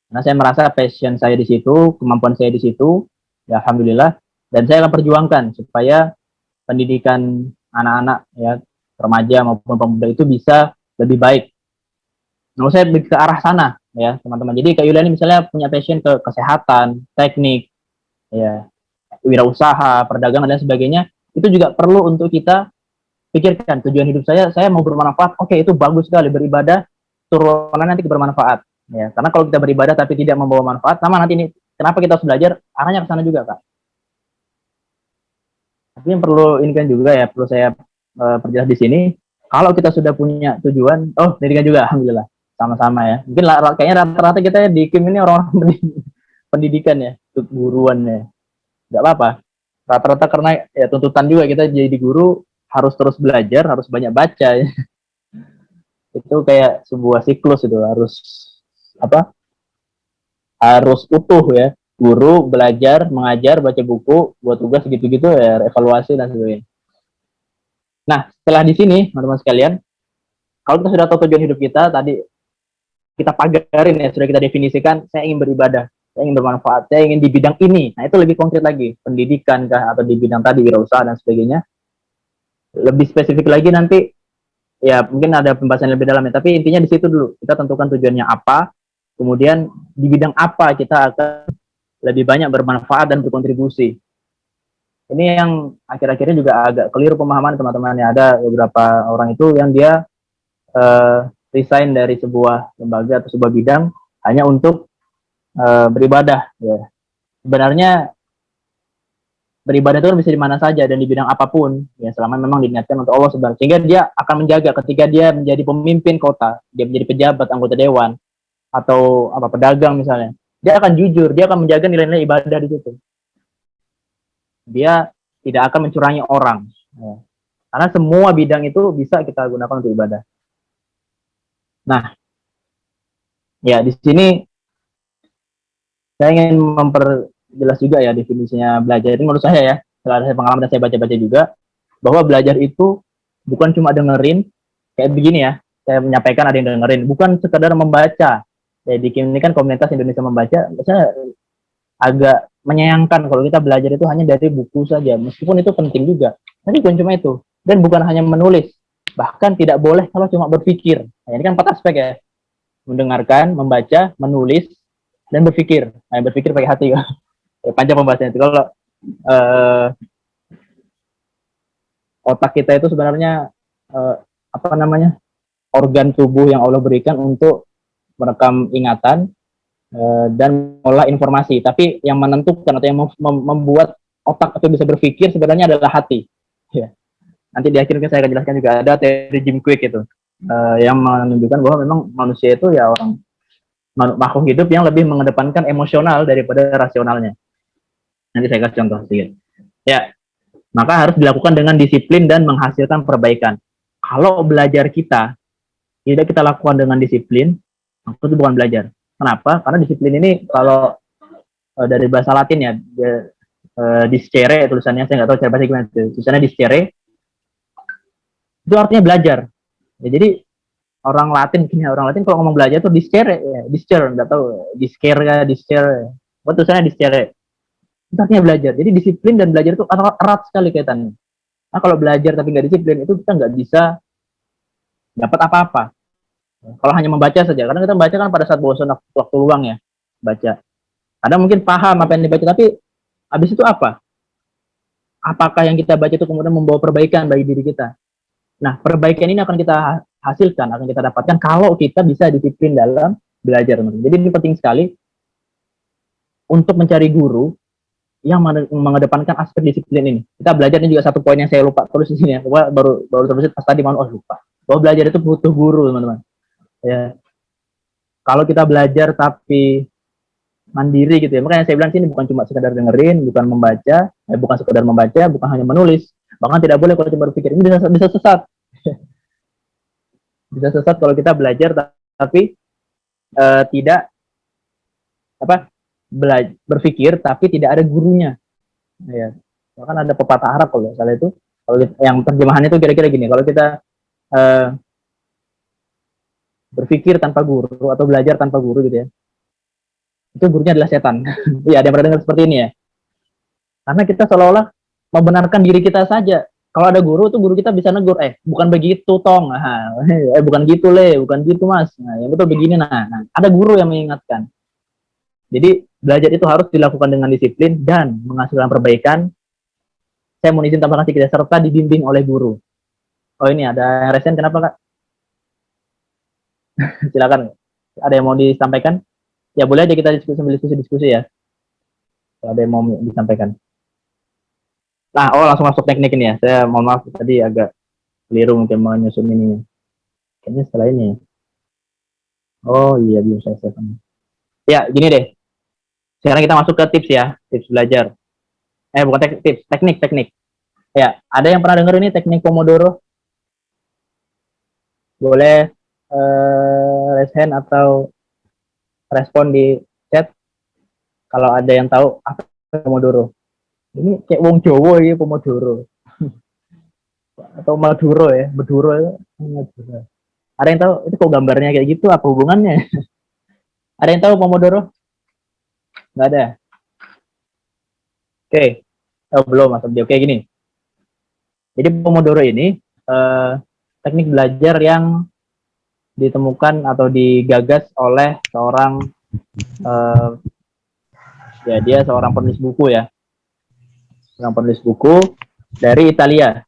Karena saya merasa passion saya di situ, kemampuan saya di situ ya, alhamdulillah, dan saya akan perjuangkan supaya pendidikan anak-anak ya, remaja maupun pemuda itu bisa lebih baik. Nah, saya lebih ke arah sana ya teman-teman. Jadi Kak Yuliani misalnya punya passion ke kesehatan, teknik, ya, wirausaha, perdagangan dan sebagainya, itu juga perlu untuk kita pikirkan tujuan hidup saya mau bermanfaat. Oke, itu bagus sekali beribadah, turunan nanti bermanfaat. Ya, karena kalau kita beribadah tapi tidak membawa manfaat, sama nanti ini kenapa kita harus belajar arahnya ke sana juga Kak. Tapi yang perlu ini kan juga ya, perlu saya perjelas di sini. Kalau kita sudah punya tujuan, pendidikan juga, alhamdulillah. Sama-sama ya. Mungkin kayaknya rata-rata kita di Kim ini orang-orang pendidikan ya, guruan ya. Nggak apa-apa. Rata-rata karena ya tuntutan juga kita jadi guru harus terus belajar, harus banyak baca ya. Itu kayak sebuah siklus itu, harus utuh ya. Guru, belajar, mengajar, baca buku, buat tugas gitu-gitu ya, evaluasi dan sebagainya. Nah, setelah di sini, teman-teman sekalian, kalau kita sudah tahu tujuan hidup kita, tadi kita pagarin ya, sudah kita definisikan, saya ingin beribadah, saya ingin bermanfaat, saya ingin di bidang ini. Nah, itu lebih konkret lagi, pendidikan kah, atau di bidang tadi, wirausaha dan sebagainya. Lebih spesifik lagi nanti, ya mungkin ada pembahasan lebih dalamnya, tapi intinya di situ dulu, kita tentukan tujuannya apa, kemudian di bidang apa kita akan lebih banyak bermanfaat dan berkontribusi. Ini yang akhir-akhirnya juga agak keliru pemahaman teman-teman ya. Ada beberapa orang itu yang dia resign dari sebuah lembaga atau sebuah bidang hanya untuk beribadah ya. sebenarnya beribadah itu kan bisa di mana saja dan di bidang apapun, ya selama memang diniatkan untuk Allah Subhanahu. Sehingga dia akan menjaga ketika dia menjadi pemimpin kota, dia menjadi pejabat, anggota dewan, atau apa pedagang misalnya, dia akan jujur, dia akan menjaga nilai-nilai ibadah di situ. Dia tidak akan mencurangi orang, ya. Karena semua bidang itu bisa kita gunakan untuk ibadah. Nah, ya di sini saya ingin memperjelas juga ya definisinya belajar. Ini menurut saya ya, setelah saya pengalaman dan saya baca-baca juga, bahwa belajar itu bukan cuma dengerin, kayak begini ya, saya menyampaikan ada yang dengerin, bukan sekedar membaca. Jadi ini kan komunitas Indonesia Membaca, saya agak menyayangkan kalau kita belajar itu hanya dari buku saja, meskipun itu penting juga. Tapi bukan cuma itu, dan bukan hanya menulis, bahkan tidak boleh kalau cuma berpikir. Nah, ini kan 4 aspek ya, mendengarkan, membaca, menulis, dan berpikir. Nah, berpikir pakai hati ya. Panjang pembahasannya itu. Kalau otak kita itu sebenarnya apa namanya, organ tubuh yang Allah berikan untuk merekam ingatan dan mengolah informasi. Tapi yang menentukan atau yang membuat otak itu bisa berpikir sebenarnya adalah hati. Ya. Nanti di akhirnya saya akan jelaskan juga, ada teori Jim Kwik itu yang menunjukkan bahwa memang manusia itu ya orang makhluk hidup yang lebih mengedepankan emosional daripada rasionalnya. Nanti saya kasih contoh sedikit. Ya, maka harus dilakukan dengan disiplin dan menghasilkan perbaikan. Kalau belajar kita tidak kita lakukan dengan disiplin, itu bukan belajar. Kenapa? Karena disiplin ini kalau dari bahasa Latin ya, discere tulisannya, saya nggak tahu cara bahasa gimana. Tulisannya discere, itu artinya belajar. Ya, jadi orang Latin kalau ngomong belajar tuh discere, ya, discere, nggak tahu discere, tulisannya discere. Itu artinya belajar. Jadi disiplin dan belajar itu erat sekali kaitannya. Nah, kalau belajar tapi nggak disiplin, itu kita nggak bisa dapat apa-apa. Kalau hanya membaca saja, karena kita membaca kan pada saat bosan waktu luang ya, baca. Ada mungkin paham apa yang dibaca, tapi habis itu apa? Apakah yang kita baca itu kemudian membawa perbaikan bagi diri kita? Nah, perbaikan ini akan kita hasilkan, akan kita dapatkan kalau kita bisa disiplin dalam belajar. Jadi ini penting sekali untuk mencari guru yang mengedepankan aspek disiplin ini. Kita belajar ini juga satu poin yang saya lupa tulis di sini ya. Baru terus pas tadi lupa. Bahwa belajar itu butuh guru, teman-teman. Ya. Kalau kita belajar tapi mandiri gitu ya. Makanya saya bilang sini bukan cuma sekedar dengerin, bukan membaca, bukan sekedar membaca, bukan hanya menulis. Bahkan tidak boleh kalau cuma berpikir. Ini bisa sesat. Bisa sesat kalau kita belajar tapi tidak berpikir tapi tidak ada gurunya. Ya. Bahkan ada pepatah Arab kalau salah itu, kalau yang terjemahannya itu kira-kira gini, kalau kita berpikir tanpa guru atau belajar tanpa guru gitu ya, itu gurunya adalah setan. Iya, ada yang pernah dengar seperti ini ya. Karena kita seolah-olah membenarkan diri kita saja. Kalau ada guru tuh guru kita bisa negur, bukan begitu tong, bukan gitu bukan gitu mas, nah, yang betul begini. Nah, ada guru yang mengingatkan. Jadi belajar itu harus dilakukan dengan disiplin dan menghasilkan perbaikan. Saya mau izin tambahkan sedikit, serta dibimbing oleh guru. Oh ini ada yang resen, kenapa kak? Silakan, ada yang mau disampaikan? Ya boleh aja kita diskusi ya. Kalau ada yang mau disampaikan. Nah, langsung masuk teknik ini ya. Saya mohon maaf tadi agak keliru mungkin menyusun ini. Kayaknya setelah ini. Oh iya, belum saya selesai. Ya, gini deh. Sekarang kita masuk ke tips ya, tips belajar. Bukan tips, teknik. Ya, ada yang pernah dengar ini teknik Pomodoro? Boleh raise hand atau respon di chat kalau ada yang tahu apa Pomodoro. Ini kayak wong Jawa ya Pomodoro. Atau Maduro ya, Beduro ya. Ada yang tahu itu kok gambarnya kayak gitu, apa hubungannya? Ada yang tahu Pomodoro? Nggak ada. Oke. Belum Mas Abdi. Oke, gini. Jadi Pomodoro ini teknik belajar yang ditemukan atau digagas oleh seorang dia seorang penulis buku ya. Seorang penulis buku dari Italia.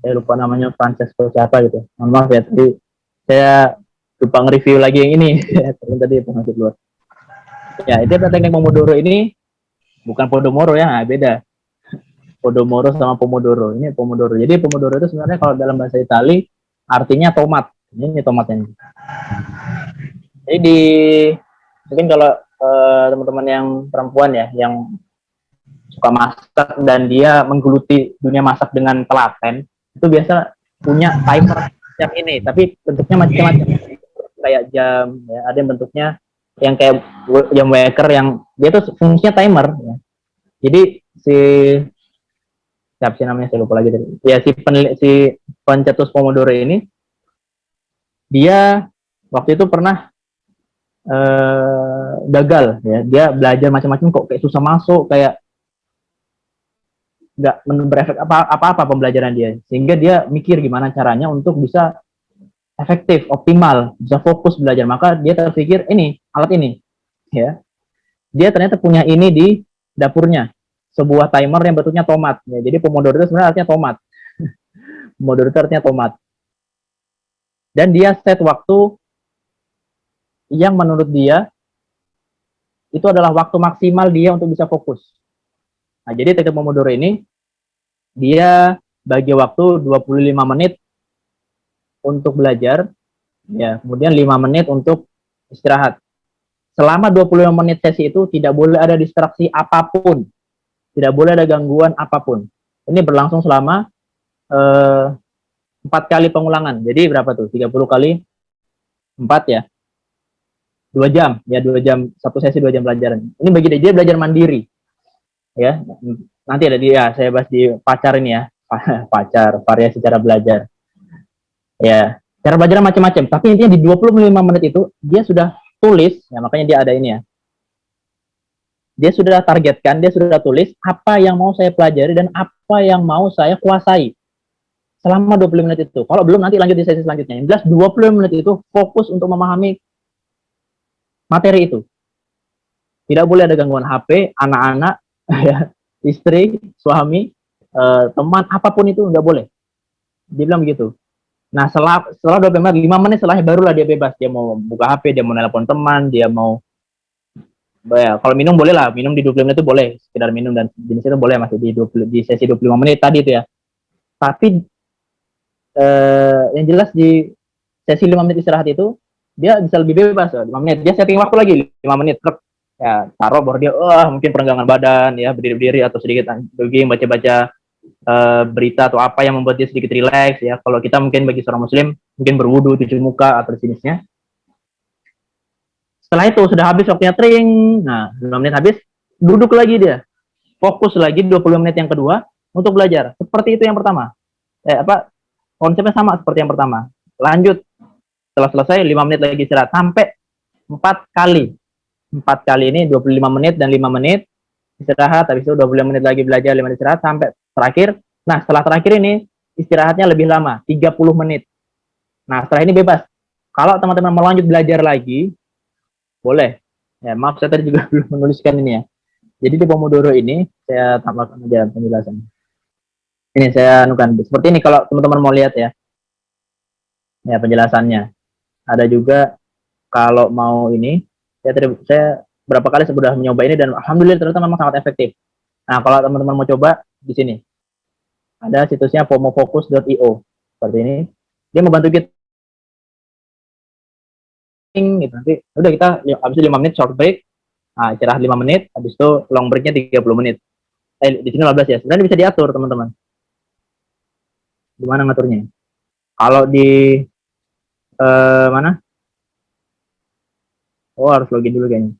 Saya lupa namanya, Francesco siapa gitu. Mohon maaf ya, tadi saya lupa nge-review lagi yang ini. Tadi pengasih keluar. Ya, itu teknik Pomodoro ini bukan Podomoro ya, nah, beda. Podomoro sama Pomodoro. Ini Pomodoro. Jadi Pomodoro itu sebenarnya kalau dalam bahasa Itali artinya tomat. Ini tomatnya. Jadi di mungkin kalau teman-teman yang perempuan ya, yang suka masak dan dia menggeluti dunia masak dengan telaten, itu biasa punya timer yang ini, tapi bentuknya macam-macam. Kayak jam, ya, ada yang bentuknya yang kayak jam waker yang dia tuh fungsinya timer. Ya. Jadi si siapa sih namanya saya lupa lagi tadi. Ya si pencetus Pomodoro ini dia waktu itu pernah gagal ya. Dia belajar macam-macam kok kayak susah masuk, kayak nggak berefek apa-apa pembelajaran dia, sehingga dia mikir gimana caranya untuk bisa efektif, optimal, bisa fokus belajar. Maka dia terpikir ini alat ini, ya. Dia ternyata punya ini di dapurnya, sebuah timer yang bentuknya tomat. Ya, jadi Pomodoro itu sebenarnya artinya tomat. Pomodoro itu artinya tomat. Dan dia set waktu yang menurut dia itu adalah waktu maksimal dia untuk bisa fokus. Nah, jadi teknik Pomodoro ini dia bagi waktu 25 menit untuk belajar, ya, kemudian 5 menit untuk istirahat. Selama 25 menit sesi itu tidak boleh ada distraksi apapun, tidak boleh ada gangguan apapun. Ini berlangsung selama 4 kali pengulangan. Jadi berapa tuh? 30 kali 4 ya. 2 jam, ya 2 jam, satu sesi 2 jam pelajaran. Ini bagi dia belajar mandiri. Ya, nanti ada dia, saya bahas di pacar ini ya. Pacar, variasi cara belajar. Ya, cara belajar macam-macam, tapi intinya di 25 menit itu dia sudah tulis, ya makanya dia ada ini ya. Dia sudah targetkan, dia sudah tulis apa yang mau saya pelajari dan apa yang mau saya kuasai selama 20 menit itu. Kalau belum nanti lanjut di sesi selanjutnya. Yang jelas 20 menit itu fokus untuk memahami materi itu. Tidak boleh ada gangguan HP, anak-anak, ya, istri, suami, teman, apapun itu nggak boleh. Dia bilang begitu. Nah, setelah 20 menit, 5 menit setelahnya barulah dia bebas. Dia mau buka HP, dia mau nelpon teman, dia mau ya, kalau minum boleh lah, minum di 20 menit itu boleh, sekedar minum dan jenis itu boleh masih di sesi 25 menit tadi itu ya. Tapi yang jelas di sesi 5 menit istirahat itu dia bisa lebih bebas, 5 menit. Dia setting waktu lagi 5 menit. Ya, taruh baru dia mungkin perenggangan badan ya, berdiri-berdiri atau sedikit jogging, baca-baca berita atau apa yang membuat dia sedikit rileks ya. Kalau kita mungkin bagi seorang muslim mungkin berwudu, cuci muka atau jenisnya. Setelah itu sudah habis waktunya tring. Nah, 5 menit habis, duduk lagi dia. Fokus lagi 20 menit yang kedua untuk belajar. Seperti itu yang pertama. Konsepnya sama seperti yang pertama. Lanjut. Setelah selesai 5 menit lagi istirahat sampai 4 kali. 4 kali ini 25 menit dan 5 menit istirahat, habis itu 25 menit lagi belajar, 5 menit istirahat sampai terakhir. Nah, setelah terakhir ini istirahatnya lebih lama, 30 menit. Nah, setelah ini bebas. Kalau teman-teman mau lanjut belajar lagi, boleh. Ya, maaf saya tadi juga belum menuliskan ini ya. Jadi di Pomodoro ini saya tambahkan aja penjelasan. Ini saya anukan seperti ini kalau teman-teman mau lihat ya. Ya, penjelasannya. Ada juga kalau mau ini, saya berapa kali sudah mencoba ini dan alhamdulillah ternyata memang sangat efektif. Nah, kalau teman-teman mau coba di sini. Ada situsnya pomofocus.io. Seperti ini. Dia membantu kita gitu. Nanti udah kita habis itu 5 menit short break. Nah, istirahat 5 menit, habis itu long breaknya 30 menit. Di sini 15 ya. Sebenarnya bisa diatur, teman-teman. Gimana ngaturnya? Kalau di mana? Oh, harus login dulu kayaknya.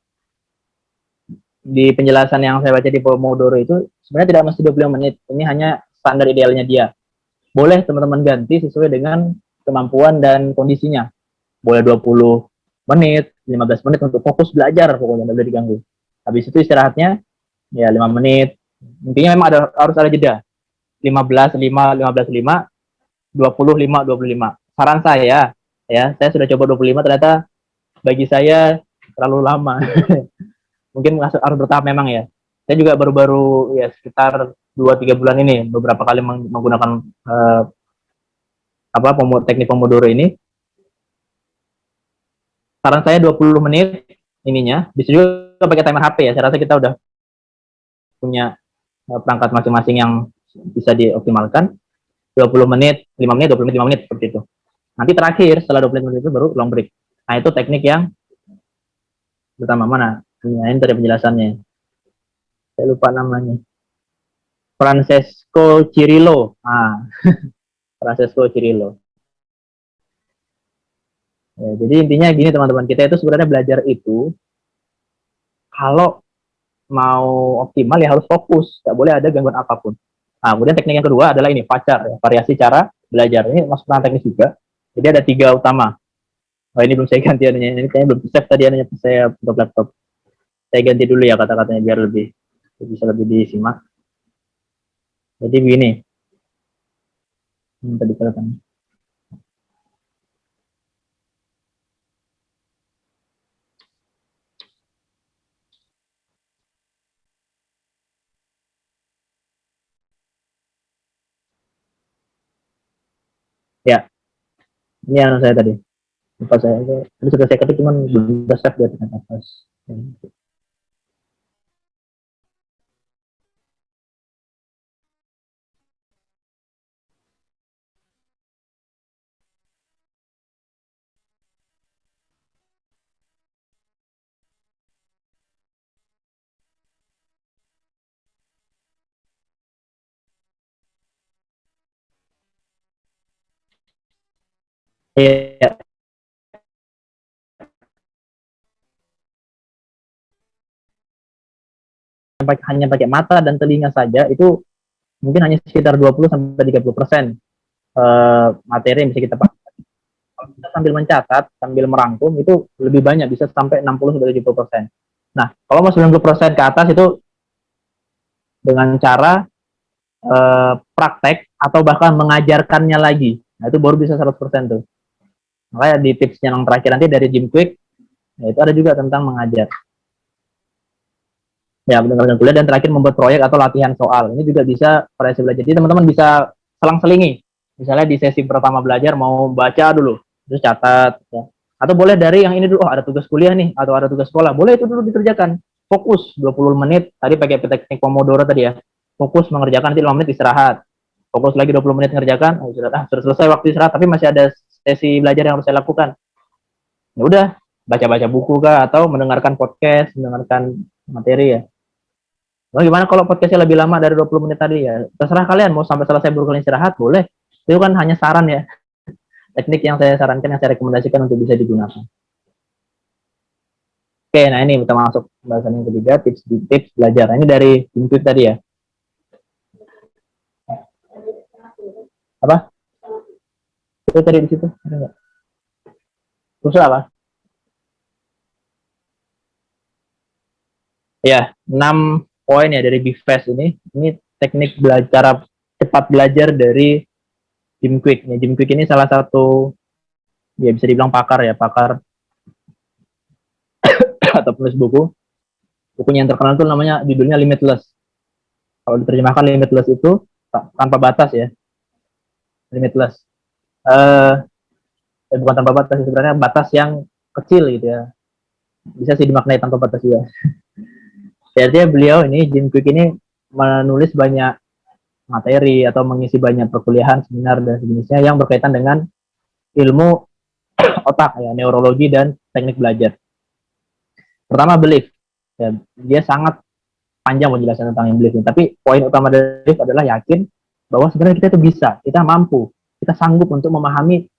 Di penjelasan yang saya baca di Pomodoro itu sebenarnya tidak mesti 25 menit. Ini hanya standar idealnya dia. Boleh teman-teman ganti sesuai dengan kemampuan dan kondisinya. Boleh 20 menit, 15 menit untuk fokus belajar, pokoknya tidak boleh diganggu. Habis itu istirahatnya ya 5 menit. Intinya memang harus ada jeda. 15, 5, 15, 5, 20, 5, 25. Saran saya, ya, saya sudah coba 25, ternyata bagi saya terlalu lama. Mungkin harus bertahap memang ya. Saya juga baru-baru ya sekitar 2-3 bulan ini beberapa kali menggunakan teknik Pomodoro ini. Saran saya 20 menit ininya, bisa juga pakai timer HP ya. Saya rasa kita udah punya perangkat masing-masing yang bisa dioptimalkan. 20 menit, 5 menit, 20 menit, 5 menit, seperti itu. Nanti terakhir, setelah 20 menit itu baru long break. Nah, itu teknik yang pertama. Mana? Ini tadi penjelasannya. Saya lupa namanya. Francesco Cirillo. Francesco Cirillo. Ya, jadi intinya gini teman-teman, kita itu sebenarnya belajar itu kalau mau optimal ya harus fokus, nggak boleh ada gangguan apapun. Nah, kemudian teknik yang kedua adalah ini, pacar, ya, variasi cara belajar. Ini masuk ke teknis juga. Jadi ada 3 utama. Oh, ini belum saya ganti adanya, ini kayaknya belum save tadi adanya saya untuk laptop. Saya ganti dulu ya kata-katanya biar bisa lebih disimak. Jadi begini. Tadi katakan. Ya, ini yang saya tadi. Lupa saya. Tadi sudah saya ketik cuman belum save dia ternyata pas. Ya, hanya pakai mata dan telinga saja itu mungkin hanya sekitar 20 sampai 30% materi yang bisa kita pakai. Kalau kita sambil mencatat, sambil merangkum itu lebih banyak, bisa sampai 60 sampai 70%. Nah, kalau mau 90% ke atas itu dengan cara praktek atau bahkan mengajarkannya lagi. Nah, itu baru bisa 100% tuh. Makanya di tipsnya yang terakhir nanti dari Jim Quick, ya itu ada juga tentang mengajar. Ya, mendengarkan kuliah dan terakhir membuat proyek atau latihan soal. Ini juga bisa variasi belajar. Jadi teman-teman bisa selang-selingi. Misalnya di sesi pertama belajar mau baca dulu, terus catat. Ya. Atau boleh dari yang ini dulu, oh ada tugas kuliah nih, atau ada tugas sekolah. Boleh itu dulu dikerjakan. Fokus 20 menit, tadi pakai teknik Pomodoro tadi ya. Fokus mengerjakan, nanti 5 menit istirahat. Fokus lagi 20 menit mengerjakan, sudah selesai waktu istirahat, tapi masih ada sesi belajar yang harus saya lakukan. Ya udah, baca-baca buku kah, atau mendengarkan podcast, mendengarkan materi ya. Oh, gimana kalau podcastnya lebih lama dari 20 menit tadi ya? Terserah kalian, mau sampai selesai baru kalian istirahat, boleh. Itu kan hanya saran ya. Teknik yang saya sarankan, yang saya rekomendasikan untuk bisa digunakan. Oke, nah ini kita masuk bahasan yang ketiga, tips belajar. Nah, ini dari Intuit tadi ya. Apa? Itu tadi di situ. Ada nggak? Khusus apa? Ya, 6 poin ya dari Big Fast ini. Ini teknik cara cepat belajar dari Jim Quick. Ya, Jim Quick ini salah satu, ya bisa dibilang pakar ya, pakar atau penulis buku. Bukunya yang terkenal itu namanya, judulnya Limitless. Kalau diterjemahkan Limitless itu tanpa batas ya. Limitless. Bukan tanpa batas, sebenarnya batas yang kecil gitu ya. Bisa sih dimaknai tanpa batas juga. Jadi beliau ini, Jim Quick ini menulis banyak materi atau mengisi banyak perkuliahan, seminar dan sejenisnya yang berkaitan dengan ilmu otak ya, neurologi dan teknik belajar. Pertama, belief. Ya, dia sangat panjang penjelasan tentang belief ini, tapi poin utama dari belief adalah yakin bahwa sebenarnya kita itu bisa, kita mampu, kita sanggup untuk memahami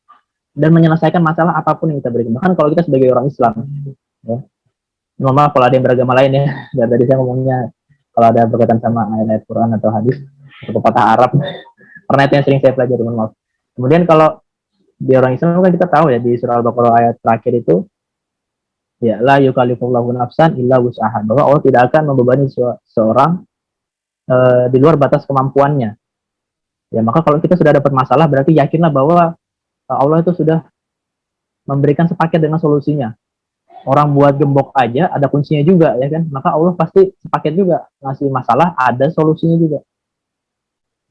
dan menyelesaikan masalah apapun yang kita berikan. Bahkan kalau kita sebagai orang Islam, ya. Maaf kalau ada yang beragama lain ya, dan tadi saya ngomongnya kalau ada berkaitan sama ayat-ayat Quran atau hadis atau pepatah Arab, karena itu yang sering saya pelajari, maaf. Kemudian kalau di orang Islam kan kita tahu ya, di surah Al-Baqarah ayat terakhir itu, ya la yukallifullahu nafsan illa wus'aha, bahwa Allah tidak akan membebani seorang di luar batas kemampuannya. Ya, maka kalau kita sudah dapat masalah, berarti yakinlah bahwa Allah itu sudah memberikan sepaket dengan solusinya. Orang buat gembok aja ada kuncinya juga ya kan, maka Allah pasti sepaket juga ngasih masalah, ada solusinya juga.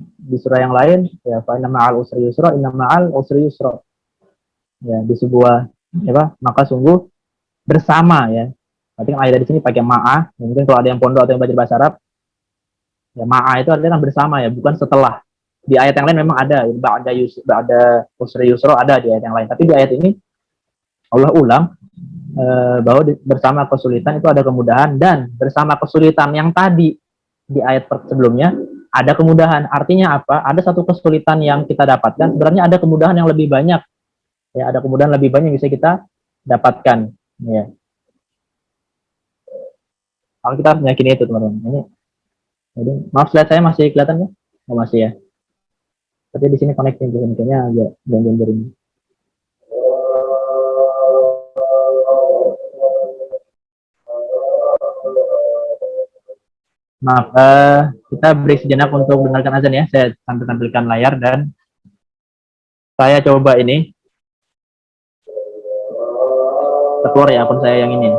Di surah yang lain ya, fa inna ma'al usri yusra, inna ma'al usri yusra. Ya, di sebuah apa, maka sungguh bersama ya. Berarti kan ayat di sini pakai ma'ah. Mungkin kalau ada yang pondok atau yang belajar bahasa Arab, Ya, ma'a itu artinya kan bersama ya, bukan setelah. Di ayat yang lain memang ada, ba'da usri yusra ada di ayat yang lain. Tapi di ayat ini Allah ulang bahwa bersama kesulitan itu ada kemudahan, dan bersama kesulitan yang tadi di ayat sebelumnya ada kemudahan. Artinya apa? Ada satu kesulitan yang kita dapatkan, sebenarnya ada kemudahan yang lebih banyak. Ya, ada kemudahan lebih banyak yang bisa kita dapatkan. Ya. Kalau kita meyakini itu, teman-teman. Jadi, maaf, slide saya masih kelihatan ya? Oh, masih ya. Tapi di sini connecting kayaknya agak gangguan jaring. Maaf, kita break sejenak untuk mendengarkan azan ya. Saya sambil tampilkan layar dan saya coba ini keluar ya akun saya yang ini.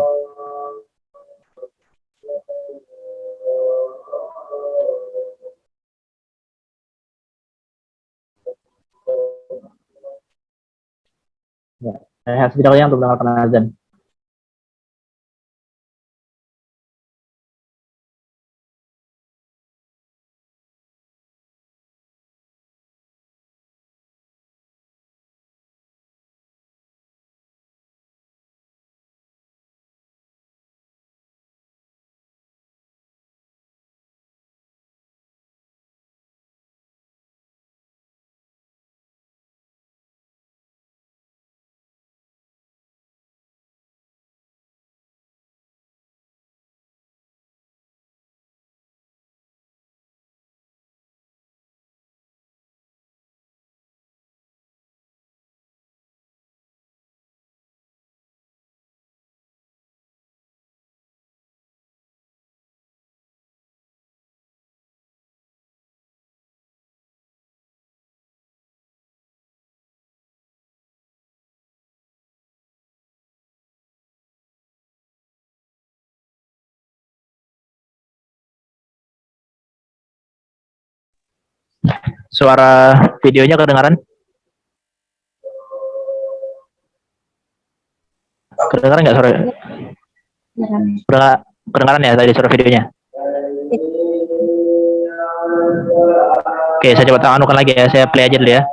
Ya, saya setidaknya untuk mendengarkan azan. Suara videonya kedengaran? Kedengaran nggak suara? Kedengaran ya tadi suara videonya? Oke, saya coba anukan lagi ya. Saya play aja dulu ya.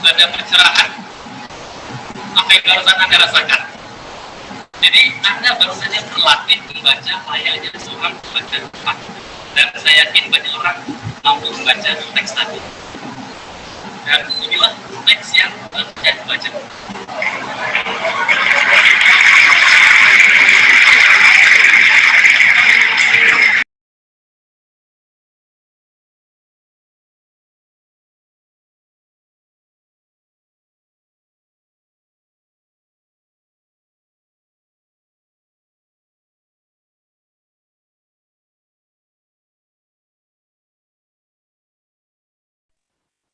Ada pencerahan apa yang barusan Anda rasakan. Jadi Anda baru saja berlatih membaca layaknya seorang pembaca Quran, dan saya yakin banyak orang mampu membaca teks tadi. Dan inilah teks yang baru saja dibaca.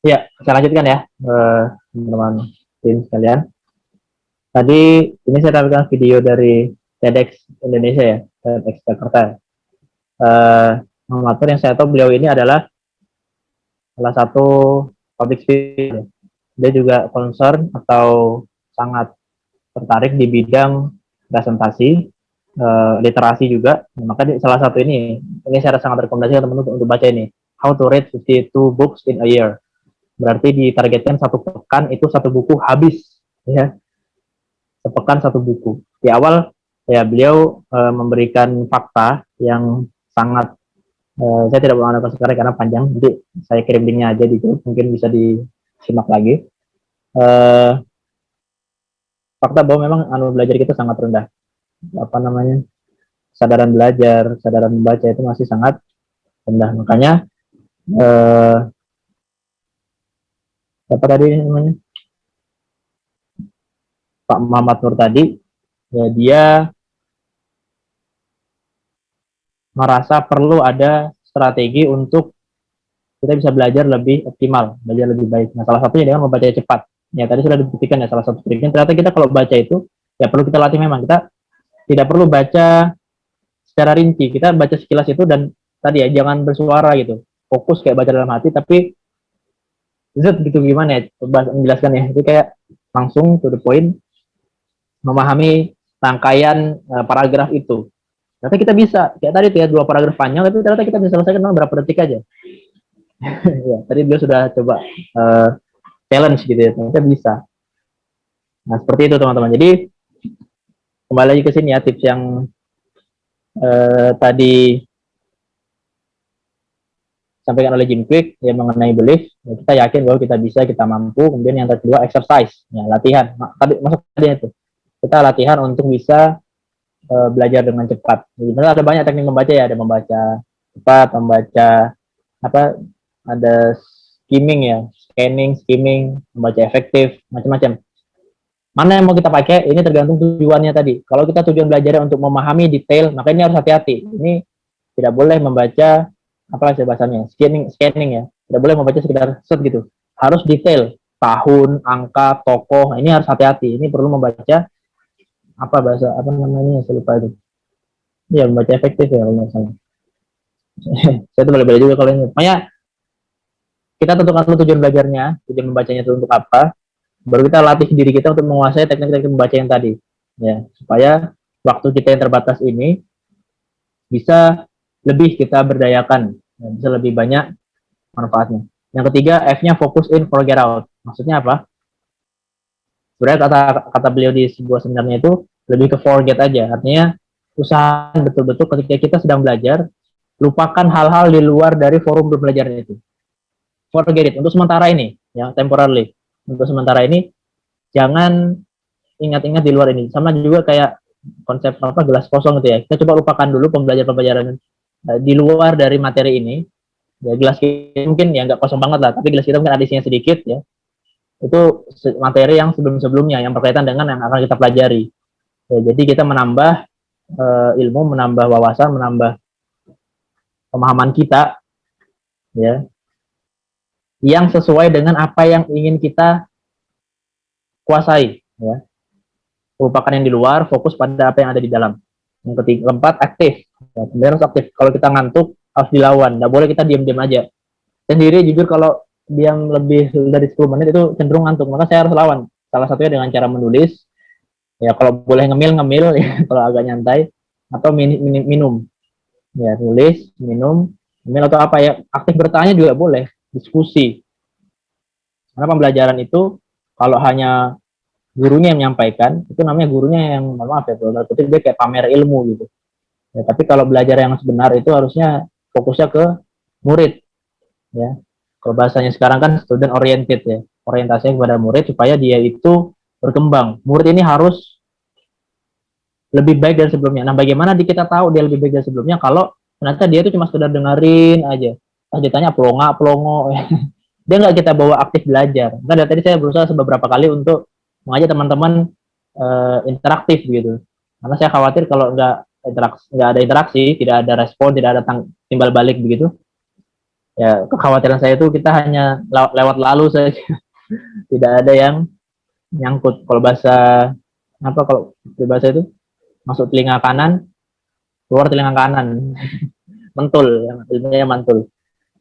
Ya, saya lanjutkan ya, teman-teman tim sekalian. Tadi ini saya tampilkan video dari TEDx Indonesia ya, TEDx Jakarta. Yang saya tahu beliau ini adalah salah satu public speaker. Dia juga concern atau sangat tertarik di bidang presentasi, literasi juga. Maka salah satu ini saya sangat rekomendasikan teman-teman untuk baca ini. How to read 52 books in a year. Berarti ditargetkan satu pekan itu satu buku habis, ya. Sepekan satu buku. Di awal ya beliau memberikan fakta yang sangat saya tidak mau menambahkan sekarang karena panjang. Nanti saya kirim linknya aja di grup, mungkin bisa disimak lagi. Fakta bahwa memang belajar kita sangat rendah. Apa namanya? Kesadaran belajar, kesadaran membaca itu masih sangat rendah. Makanya apa tadi namanya? Pak Muhammad Nur tadi, ya dia merasa perlu ada strategi untuk kita bisa belajar lebih optimal, belajar lebih baik. Nah, salah satunya dengan membaca cepat. Ya, tadi sudah dibuktikan ya salah satu triknya. Ternyata kita kalau baca itu, ya perlu kita latih memang. Kita tidak perlu baca secara rinci. Kita baca sekilas itu dan tadi ya, jangan bersuara gitu. Fokus kayak baca dalam hati, tapi gitu gimana ya, menjelaskan ya. Itu kayak langsung to the point, memahami rangkaian paragraf itu. Ternyata kita bisa, kayak tadi tuh ya, 2 paragraf panjang, tapi ternyata kita bisa selesaikan dalam berapa detik aja. Ya, tadi beliau sudah coba challenge gitu ya, ternyata bisa. Nah, seperti itu teman-teman. Jadi, kembali lagi ke sini ya, tips yang tadi sampaikan oleh Jim Quick ya mengenai belief, ya, kita yakin bahwa kita bisa, kita mampu. Kemudian yang kedua, exercise, ya, latihan. Tadi masuk tadi itu. Kita latihan untuk bisa belajar dengan cepat. Jadi ada banyak teknik membaca ya, ada membaca cepat, membaca apa, ada skimming ya, skimming, membaca efektif, macam-macam. Mana yang mau kita pakai, ini tergantung tujuannya tadi. Kalau kita tujuan belajarnya untuk memahami detail, maka ini harus hati-hati. Ini tidak boleh membaca apa sih bahasanya, scanning ya. Tidak boleh membaca sekedar set gitu. Harus detail, tahun, angka, tokoh. Nah, ini harus hati-hati. Ini perlu membaca apa bahasa apa namanya, saya lupa itu. Iya, membaca efektif ya kalau nggak salah. Saya tuh boleh juga kalau ini. Makanya kita tentukan dulu tujuan belajarnya, tujuan membacanya itu untuk apa. Baru kita latih diri kita untuk menguasai teknik-teknik membaca yang tadi, ya, supaya waktu kita yang terbatas ini bisa lebih kita berdayakan, ya, bisa lebih banyak manfaatnya. Yang ketiga, F-nya fokus in, forget out. Maksudnya apa? Sebenarnya kata beliau di sebuah seminarnya itu lebih ke forget aja. Artinya usahakan betul-betul ketika kita sedang belajar, lupakan hal-hal di luar dari forum belajarnya itu. Forget it untuk sementara ini, ya, temporarily. Untuk sementara ini jangan ingat-ingat di luar ini. Sama juga kayak konsep apa, gelas kosong gitu ya. Kita coba lupakan dulu pembelajaran di luar dari materi ini. Ya, gelas kita mungkin ya nggak kosong banget lah, tapi gelas kita mungkin ada isinya sedikit ya. Itu materi yang sebelum-sebelumnya yang berkaitan dengan yang akan kita pelajari. Ya, jadi kita menambah ilmu, menambah wawasan, menambah pemahaman kita, ya, yang sesuai dengan apa yang ingin kita kuasai, ya. Lupakan yang di luar, fokus pada apa yang ada di dalam. Yang ketiga, keempat, aktif. Ya, harus aktif. Kalau kita ngantuk, harus dilawan. Nggak boleh kita diam-diam aja. Sendiri jujur kalau diam lebih dari 10 menit itu cenderung ngantuk. Maka saya harus lawan. Salah satunya dengan cara menulis. Ya, kalau boleh ngemil ya, kalau agak nyantai. Atau minum. Ya, tulis, minum, ngemil atau apa ya. Aktif bertanya juga boleh. Diskusi. Karena pembelajaran itu kalau hanya gurunya yang menyampaikan, itu namanya gurunya yang, maaf ya, dia kayak pamer ilmu gitu. Ya, tapi kalau belajar yang sebenar itu harusnya fokusnya ke murid. Ya, kalau bahasanya sekarang kan student oriented ya, orientasinya kepada murid supaya dia itu berkembang. Murid ini harus lebih baik dari sebelumnya. Nah, bagaimana kita tahu dia lebih baik dari sebelumnya kalau ternyata dia itu cuma sekedar dengerin aja. Pas ditanya pelongo, dia nggak kita bawa aktif belajar. Nah, dari tadi saya berusaha beberapa kali untuk mengajak teman-teman interaktif gitu. Karena saya khawatir kalau nggak ada interaksi, tidak ada respon, tidak ada timbal balik begitu, Ya, kekhawatiran saya itu kita hanya lewat lalu saja, tidak ada yang nyangkut. Kalau bahasa apa, kalau bahasa itu masuk telinga kanan, keluar telinga kanan, mantul, ya, ilmunya mantul.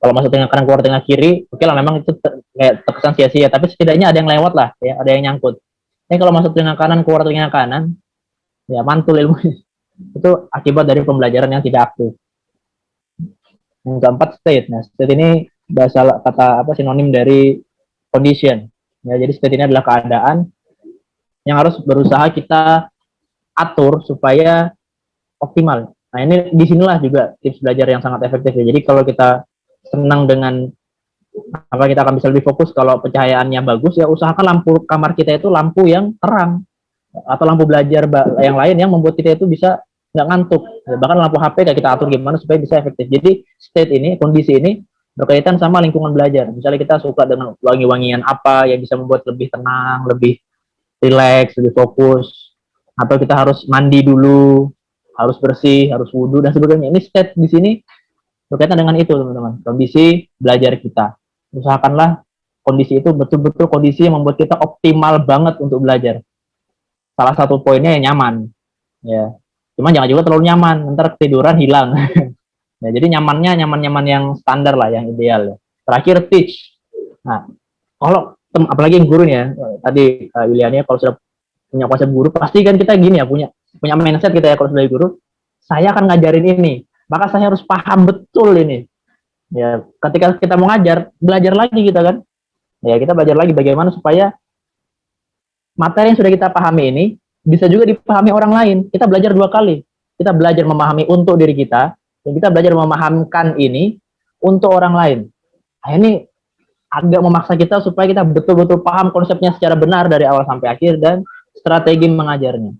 Kalau masuk telinga kanan, keluar telinga kiri, oke lah, memang itu kayak terkesan sia-sia, tapi setidaknya ada yang lewat lah, ya, ada yang nyangkut. Kalau masuk telinga kanan, keluar telinga kanan, ya mantul ilmunya. Itu akibat dari pembelajaran yang tidak aktif. Yang keempat, state. Nah, state ini bahasa kata apa, sinonim dari condition. Ya, jadi state ini adalah keadaan yang harus berusaha kita atur supaya optimal. Nah, ini disinilah juga tips belajar yang sangat efektif ya. Jadi kalau kita senang dengan apa, kita akan bisa lebih fokus. Kalau pencahayaannya bagus, ya usahakan lampu kamar kita itu lampu yang terang, atau lampu belajar yang lain yang membuat kita itu bisa nggak ngantuk. Bahkan lampu HP kayak kita atur gimana supaya bisa efektif. Jadi state ini, kondisi ini berkaitan sama lingkungan belajar. Misalnya kita suka dengan wangi-wangian apa yang bisa membuat lebih tenang, lebih rileks, lebih fokus, atau kita harus mandi dulu, harus bersih, harus wudhu dan sebagainya. Ini state di sini berkaitan dengan itu, teman-teman. Kondisi belajar kita. Usahakanlah kondisi itu betul-betul kondisi yang membuat kita optimal banget untuk belajar. Salah satu poinnya yang nyaman, ya. Cuma jangan juga terlalu nyaman, ntar ketiduran hilang. Ya, jadi nyamannya nyaman-nyaman yang standar lah, yang ideal. Ya. Terakhir, teach. Nah, kalau apalagi yang guru ya, tadi Yuliania kalau sudah punya konsep guru, pasti kan kita gini ya, punya mindset kita ya, kalau sebagai guru, saya akan ngajarin ini, maka saya harus paham betul ini. Ya, ketika kita mau ngajar, belajar lagi kita kan. Ya, kita belajar lagi bagaimana supaya materi yang sudah kita pahami ini bisa juga dipahami orang lain. Kita belajar dua kali. Kita belajar memahami untuk diri kita, dan kita belajar memahamkan ini untuk orang lain. Nah, ini agak memaksa kita supaya kita betul-betul paham konsepnya secara benar dari awal sampai akhir dan strategi mengajarnya.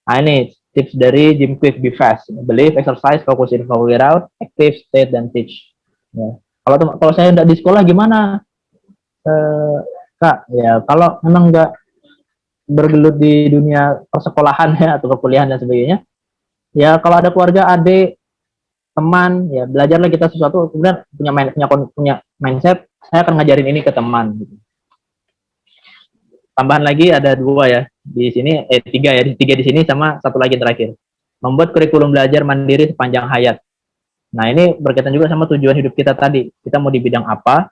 Nah, ini tips dari Jim Quick, Be Fast. Believe, exercise, focus in, figure out, active, state, dan teach. Ya. Kalau saya tidak di sekolah gimana? Kak, ya kalau memang nggak bergelut di dunia persekolahan ya, atau perkuliahan dan sebagainya, ya kalau ada keluarga, adik, teman, ya belajarlah kita sesuatu, kemudian punya mindset, saya akan ngajarin ini ke teman. Gitu. Tambahan lagi ada dua ya di sini, tiga ya, tiga di sini sama satu lagi terakhir. Membuat kurikulum belajar mandiri sepanjang hayat. Nah, ini berkaitan juga sama tujuan hidup kita tadi. Kita mau di bidang apa,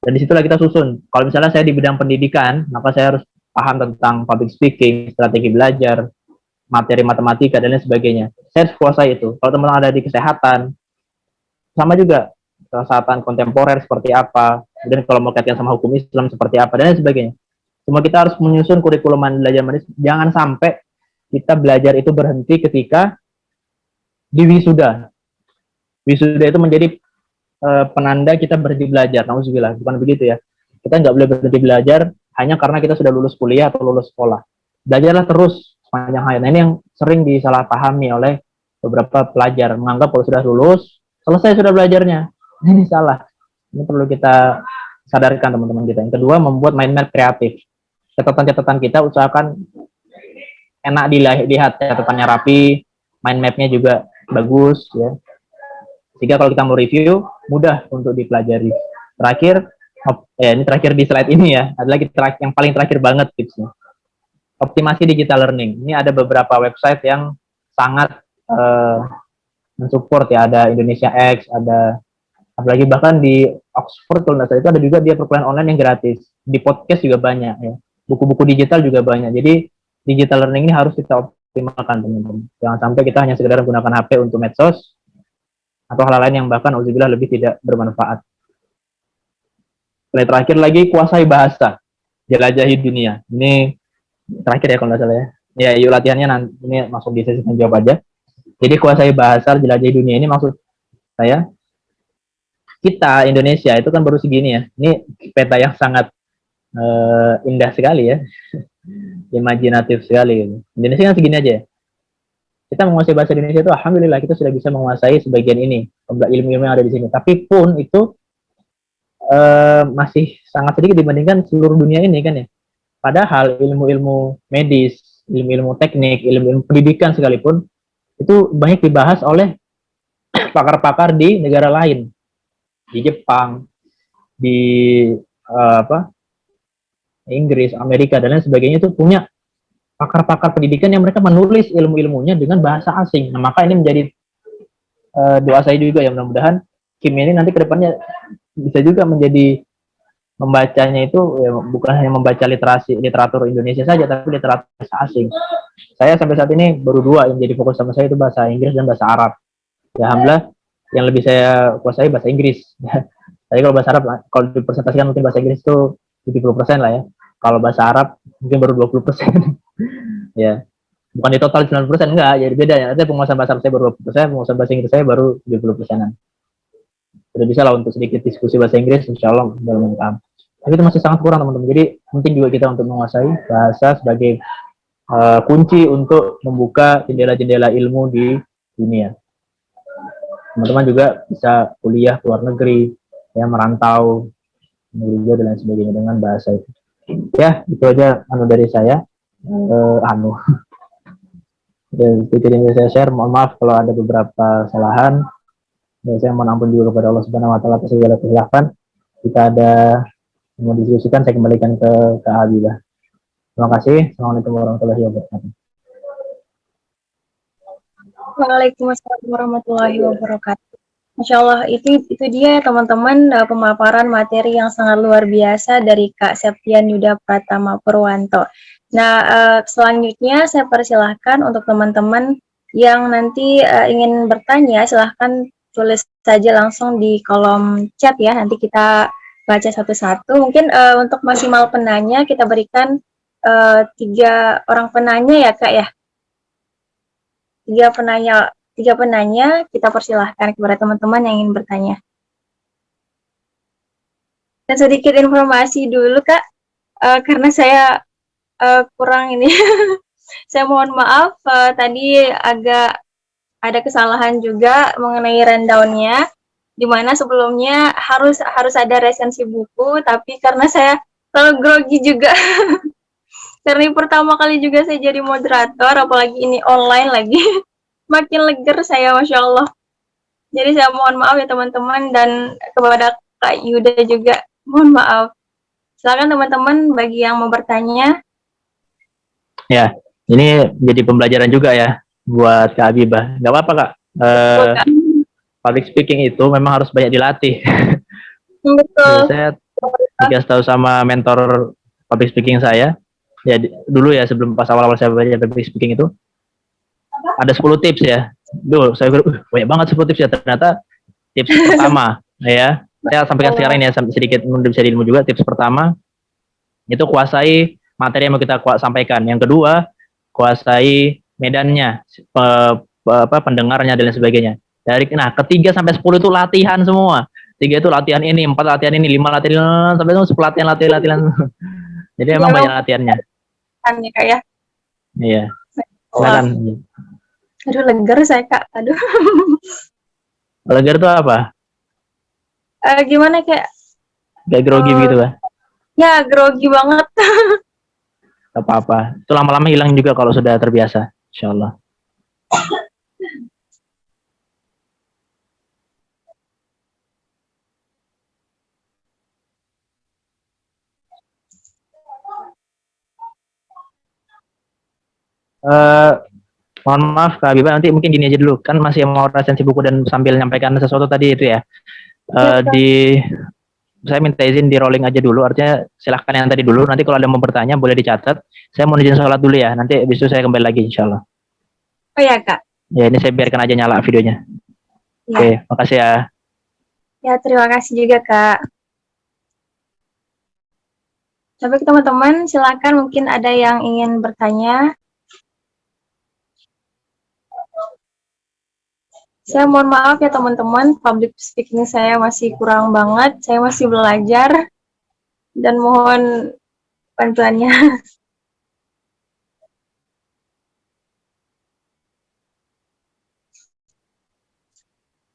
dan disitulah kita susun. Kalau misalnya saya di bidang pendidikan, maka saya harus paham tentang public speaking, strategi belajar, materi matematika, dan lain sebagainya. Saya harus kuasai itu. Kalau teman-teman ada di kesehatan, sama juga. Kesehatan kontemporer seperti apa, dan kalau mau kaitkan sama hukum Islam seperti apa, dan lain sebagainya. Semua kita harus menyusun kurikulum belajar mandiri. Jangan sampai kita belajar itu berhenti ketika di wisuda. Wisuda itu menjadi penanda kita berhenti belajar. Nauzubillah, bukan begitu ya. Kita nggak boleh berhenti belajar hanya karena kita sudah lulus kuliah atau lulus sekolah. Belajarlah terus sepanjang hayat. Nah, ini yang sering disalahpahami oleh beberapa pelajar, menganggap kalau sudah lulus, selesai sudah belajarnya. Ini salah. Ini perlu kita sadarkan teman-teman kita. Yang kedua, membuat mind map kreatif. Catatan-catatan kita usahakan enak dilihat, catatannya rapi, mind map-nya juga bagus ya. Sehingga kalau kita mau review, mudah untuk dipelajari. Terakhir, ini terakhir di slide ini ya, adalah yang paling terakhir banget tipsnya. Optimasi digital learning. Ini ada beberapa website yang sangat mensupport ya, ada Indonesia X, ada apalagi bahkan di Oxford kalau nggak salah itu ada juga dia perkuliahan online yang gratis. Di podcast juga banyak ya. Buku-buku digital juga banyak. Jadi digital learning ini harus kita optimalkan teman-teman. Jangan sampai kita hanya sekedar menggunakan HP untuk medsos atau hal lain yang bahkan auzubillah lebih tidak bermanfaat. Terakhir lagi, kuasai bahasa, jelajahi dunia. Ini terakhir ya kalau nggak salah ya. Ya, yuk latihannya nanti ini masuk di sesi jawab aja. Jadi kuasai bahasa, jelajahi dunia ini maksud saya kita Indonesia itu kan baru segini ya. Ini peta yang sangat indah sekali ya, imajinatif sekali. Gitu. Indonesia kan segini aja. Kita menguasai bahasa Indonesia itu, alhamdulillah kita sudah bisa menguasai sebagian ini ilmu-ilmu yang ada di sini. Tapi pun itu masih sangat sedikit dibandingkan seluruh dunia ini kan ya. Padahal ilmu-ilmu medis, ilmu-ilmu teknik, ilmu-ilmu pendidikan sekalipun itu banyak dibahas oleh pakar-pakar di negara lain. di Jepang, di Inggris, Amerika dan lain sebagainya itu punya pakar-pakar pendidikan yang mereka menulis ilmu-ilmunya dengan bahasa asing. Nah, maka ini menjadi doa saya juga ya, mudah-mudahan Kim ini nanti kedepannya bisa juga menjadi membacanya itu ya, bukan hanya membaca literatur Indonesia saja, tapi literatur bahasa asing. Saya sampai saat ini baru dua yang jadi fokus sama saya, itu bahasa Inggris dan bahasa Arab. Ya alhamdulillah yang lebih saya kuasai bahasa Inggris. Tapi kalau bahasa Arab, kalau dipresentasikan mungkin bahasa Inggris itu 70% lah ya. Kalau bahasa Arab mungkin baru 20%. Ya. Bukan di total 90%, enggak, jadi beda ya. Nanti penguasaan bahasa Arab saya baru 20%, penguasaan bahasa Inggris saya baru 70%-an. Sudah bisa lah untuk sedikit diskusi bahasa Inggris, insya Allah dalam paham. Tapi itu masih sangat kurang teman-teman. Jadi penting juga kita untuk menguasai bahasa sebagai kunci untuk membuka jendela-jendela ilmu di dunia. Teman-teman juga bisa kuliah ke luar negeri, ya merantau, negeri dan lain sebagainya dengan bahasa itu. Ya, itu aja dari saya. Sedikit yang saya share, mohon maaf kalau ada beberapa kesalahan. Ya, saya mohon ampun juga kepada Allah Subhanahu Wa Taala atas segala kesalahan. Jika ada yang mau didiskusikan, saya kembalikan ke Kak Habibah. Terima kasih. Assalamualaikum warahmatullahi wabarakatuh. Waalaikumsalam warahmatullahi wabarakatuh. Masya Allah, itu dia teman-teman pemaparan materi yang sangat luar biasa dari Kak Septian Yuda Pratama Purwanto. Nah, selanjutnya saya persilahkan untuk teman-teman yang nanti ingin bertanya, silahkan tulis saja langsung di kolom chat ya, nanti kita baca satu-satu. Mungkin untuk maksimal penanya kita berikan 3 orang penanya ya Kak ya. 3 penanya kita persilahkan kepada teman-teman yang ingin bertanya. Dan sedikit informasi dulu Kak, karena saya kurang ini, saya mohon maaf tadi agak ada kesalahan juga mengenai rundown-nya, di mana sebelumnya harus ada resensi buku, tapi karena saya terlalu grogi juga, karena ini pertama kali juga saya jadi moderator, apalagi ini online lagi. Makin leger saya, Masya Allah. Jadi saya mohon maaf ya teman-teman, dan kepada Kak Yuda juga mohon maaf. Silakan teman-teman bagi yang mau bertanya. Ya, ini jadi pembelajaran juga ya buat Kak Habibah. Nggak apa-apa Kak. Public speaking itu memang harus banyak dilatih. Betul. Saya dikasih tahu sama mentor public speaking saya. Ya dulu ya, sebelum pas awal-awal saya belajar public speaking itu ada 10 tips ya. Duh, saya banyak banget 10 tips ya. Ternyata tips pertama ya, saya sampaikan sekarang ini ya, sedikit bisa diilmu juga. Tips pertama itu kuasai materi yang mau kita sampaikan. Yang kedua, kuasai medannya, pendengarnya dan lain sebagainya. Ketiga sampai 10 itu latihan semua. 3 itu latihan ini, 4 latihan ini, 5 latihan sampai itu 10 latihan. Jadi emang banyak latihannya. Kan ya Kak ya. Iya. Silakan. Aduh, leger saya Kak. Aduh. Leger itu apa? Gimana kayak? Kayak grogi begitu Pak? Ya, grogi banget. Gak apa-apa. Itu lama-lama hilang juga kalau sudah terbiasa. Insya Allah. Mohon maaf Kak Habibah, nanti mungkin gini aja dulu, kan masih mau resensi buku dan sambil nyampaikan sesuatu tadi itu ya. Saya minta izin di rolling aja dulu, artinya silahkan yang tadi dulu, nanti kalau ada mau bertanya boleh dicatat. Saya mau izin sholat dulu ya, nanti habis itu saya kembali lagi insya Allah. Oh ya Kak. Ya ini saya biarkan aja nyala videonya. Ya. Oke, makasih ya. Ya, terima kasih juga Kak. Sampai teman-teman, silakan mungkin ada yang ingin bertanya. Saya mohon maaf ya teman-teman, public speaking saya masih kurang banget, saya masih belajar, dan mohon bantuannya.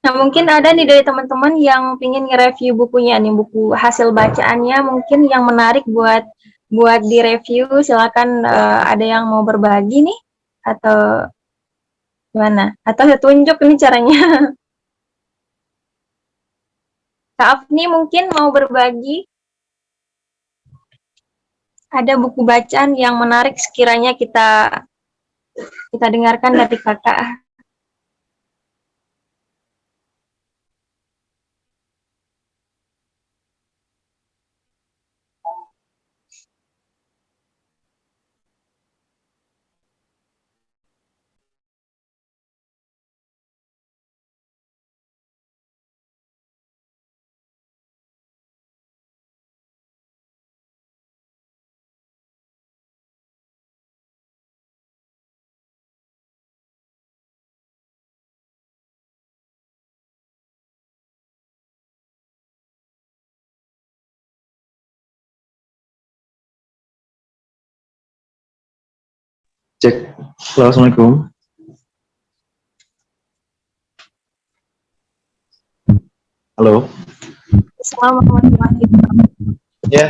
Nah, mungkin ada nih dari teman-teman yang ingin nge-review bukunya nih, buku hasil bacaannya mungkin yang menarik buat direview. Silakan ada yang mau berbagi nih, atau gimana? Atau saya tunjuk nih caranya. Kak Afni mungkin mau berbagi, ada buku bacaan yang menarik sekiranya kita dengarkan dari kakak. Cek. Halo, Assalamualaikum. Halo. Assalamualaikum warahmatullahi wabarakatuh. Ya,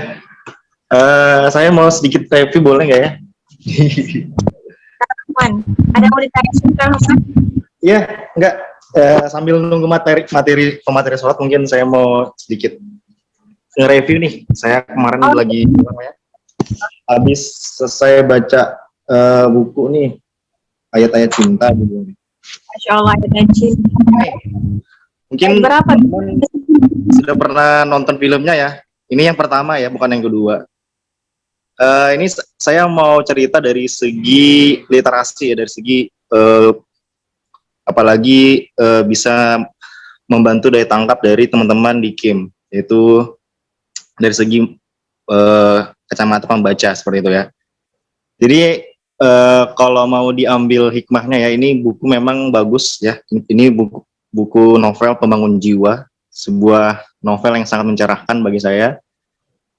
saya mau sedikit review, boleh nggak ya? Ada yang mau ditanya sebentar, Ustaz? Iya, nggak. Sambil nunggu pemateri sholat, mungkin saya mau sedikit nge-review nih. Saya kemarin lagi habis selesai baca buku nih, ayat-ayat cinta gitu. Masya Allah, ada cinta. Mungkin Berapa? sudah pernah nonton filmnya ya. Ini yang pertama ya, bukan yang kedua. Ini saya mau cerita dari segi literasi ya, dari segi apalagi bisa membantu daya tangkap dari teman-teman di KIM, yaitu dari segi kacamata pembaca seperti itu ya. Jadi kalau mau diambil hikmahnya ya, ini buku memang bagus ya. Ini buku novel Pembangun Jiwa, sebuah novel yang sangat mencerahkan bagi saya,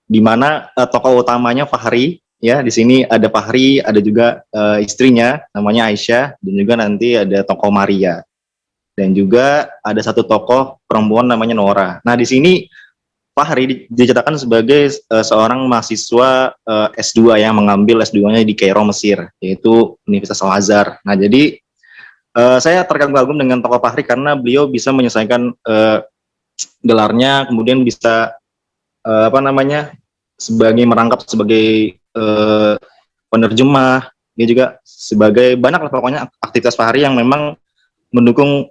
di mana tokoh utamanya Fahri ya. Di sini ada Fahri, ada juga istrinya namanya Aisyah, dan juga nanti ada tokoh Maria, dan juga ada satu tokoh perempuan namanya Nora. Nah, di sini Fahri diceritakan sebagai seorang mahasiswa S2 yang mengambil S2-nya di Kairo, Mesir, yaitu Universitas Al-Azhar. Nah, jadi saya terkagum-kagum dengan tokoh Fahri karena beliau bisa menyelesaikan gelarnya, kemudian bisa merangkap sebagai penerjemah. Dia juga sebagai banyak lah pokoknya aktivitas Fahri yang memang mendukung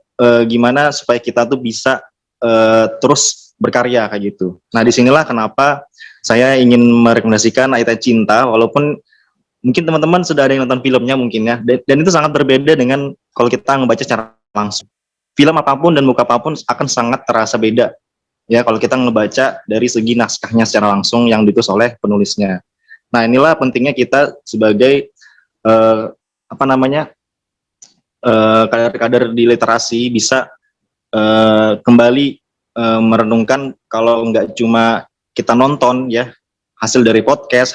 gimana supaya kita tuh bisa terus berkarya kayak gitu. Nah, disinilah kenapa saya ingin merekomendasikan Ayat Cinta, walaupun mungkin teman-teman sudah ada yang nonton filmnya mungkin ya, dan itu sangat berbeda dengan kalau kita ngebaca secara langsung. Film apapun dan buku apapun akan sangat terasa beda ya kalau kita ngebaca dari segi naskahnya secara langsung yang ditulis oleh penulisnya. Nah, inilah pentingnya kita sebagai kader-kader di literasi bisa kembali merenungkan, kalau nggak cuma kita nonton ya hasil dari podcast,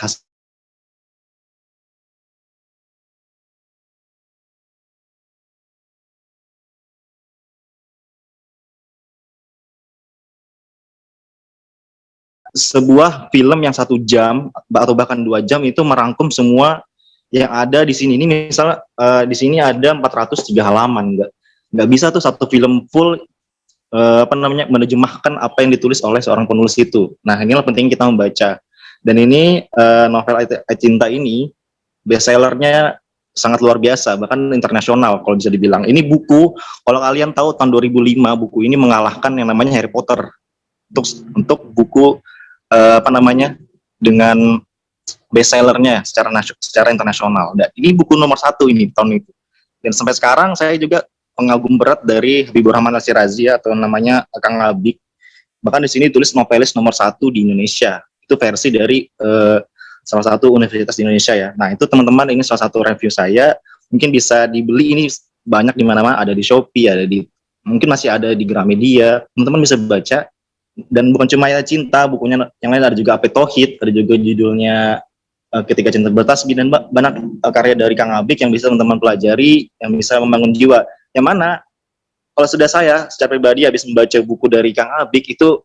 sebuah film yang 1 jam atau bahkan 2 jam itu merangkum semua yang ada di sini. Ini misalnya di sini ada 403 halaman, nggak bisa tuh satu film full menerjemahkan apa yang ditulis oleh seorang penulis itu. Nah, inilah penting kita membaca. Dan ini novel Ayat Cinta ini bestsellernya sangat luar biasa, bahkan internasional kalau bisa dibilang. Ini buku, kalau kalian tahu tahun 2005 buku ini mengalahkan yang namanya Harry Potter untuk buku dengan bestsellernya secara internasional. Dan ini buku nomor 1 ini tahun itu. Dan sampai sekarang saya juga pengagum berat dari Habibur Rahman Al-Shirazi atau namanya Kang Abik. Bahkan di sini tulis novelis nomor 1 di Indonesia. Itu versi dari salah satu universitas di Indonesia ya. Nah, itu teman-teman, ini salah satu review saya. Mungkin bisa dibeli, ini banyak di mana-mana, ada di Shopee, mungkin masih ada di Gramedia. Teman-teman bisa baca. Dan bukan cuma Ayat Cinta, bukunya yang lain ada juga Apetohid, ada juga judulnya Ketika Cinta Bertasbih, dan banyak karya dari Kang Abik yang bisa teman-teman pelajari, yang bisa membangun jiwa. Yang mana kalau sudah saya secara pribadi habis membaca buku dari Kang Abik itu,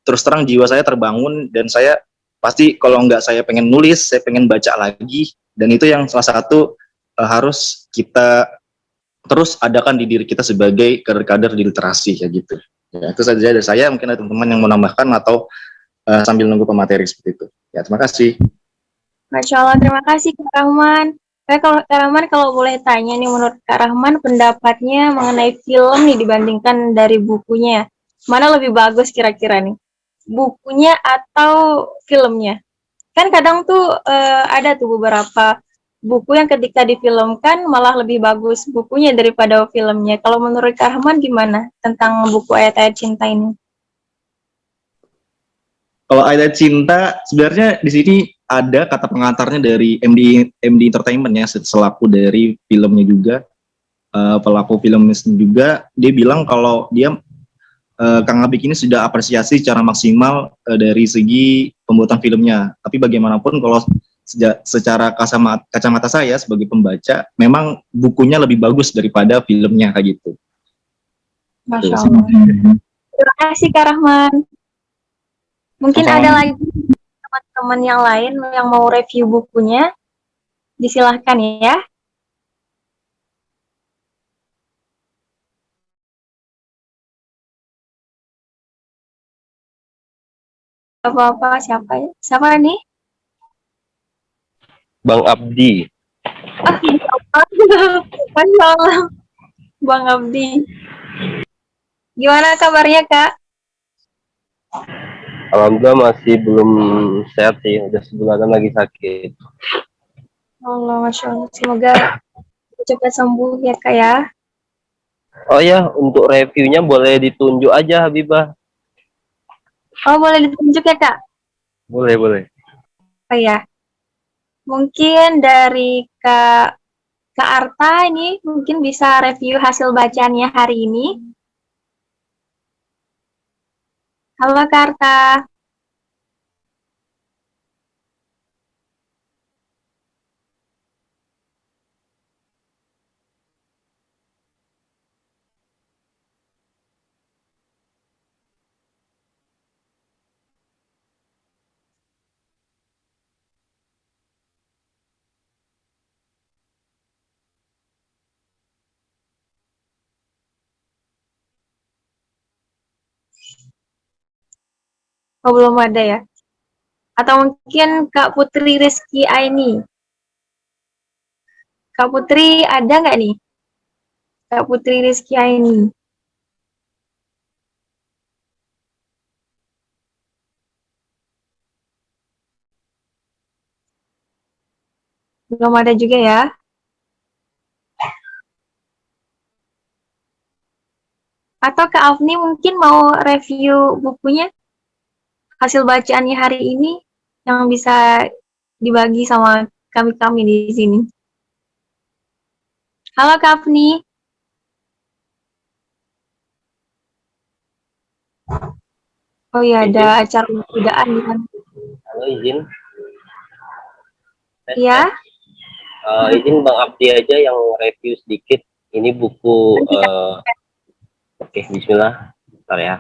terus terang jiwa saya terbangun, dan saya pasti kalau nggak saya pengen nulis, saya pengen baca lagi. Dan itu yang salah satu harus kita terus adakan di diri kita sebagai kader-kader di literasi kayak gitu. Ya, itu saja dari saya. Mungkin ada teman-teman yang mau nambahkan atau sambil nunggu pemateri seperti itu. Ya, terima kasih. Masya Allah, terima kasih Kak Rahman. Kak Rahman, kalau boleh tanya nih, menurut Kak Rahman pendapatnya mengenai film nih dibandingkan dari bukunya, mana lebih bagus kira-kira nih? Bukunya atau filmnya? Kan kadang tuh ada tuh beberapa buku yang ketika difilmkan malah lebih bagus bukunya daripada filmnya. Kalau menurut Kak Rahman gimana tentang buku Ayat-Ayat Cinta ini? Kalau Ayat Cinta, sebenarnya di sini ada kata pengantarnya dari MD Entertainment ya, selaku dari filmnya juga, pelaku filmnya juga, dia bilang kalau dia Kang Abik ini sudah apresiasi secara maksimal dari segi pembuatan filmnya. Tapi bagaimanapun kalau secara kacamata saya sebagai pembaca, memang bukunya lebih bagus daripada filmnya kayak gitu. Masya Allah. Terima kasih Kak Rahman. Mungkin ada lagi teman-teman yang lain yang mau review bukunya, disilahkan ya. Apa-apa, siapa nih? Bang Abdi. Masya Allah, Bang Abdi. Gimana kabarnya Kak? Alhamdulillah masih belum sehat sih, udah sebulanan lagi sakit. Allah, Masya Allah. Semoga cepat sembuh ya Kak ya. Oh ya, untuk reviewnya boleh ditunjuk aja Habibah. Oh, boleh ditunjuk ya Kak? Boleh, boleh. Oh ya. Mungkin dari Kak Arta ini mungkin bisa review hasil bacaannya hari ini. Halo Kak Arta. Oh, belum ada ya? Atau mungkin Kak Putri Rizky Aini. Kak Putri ada nggak nih? Kak Putri Rizky Aini. Belum ada juga ya? Atau Kak Afni mungkin mau review bukunya? Hasil bacaannya hari ini yang bisa dibagi sama kami-kami di sini. Halo Kak Afni. Oh iya, ada acara wisudaan di sana. Halo, izin. Iya. Izin Bang Abdi aja yang review sedikit. Ini buku. Oke, Bismillah. Bentar ya.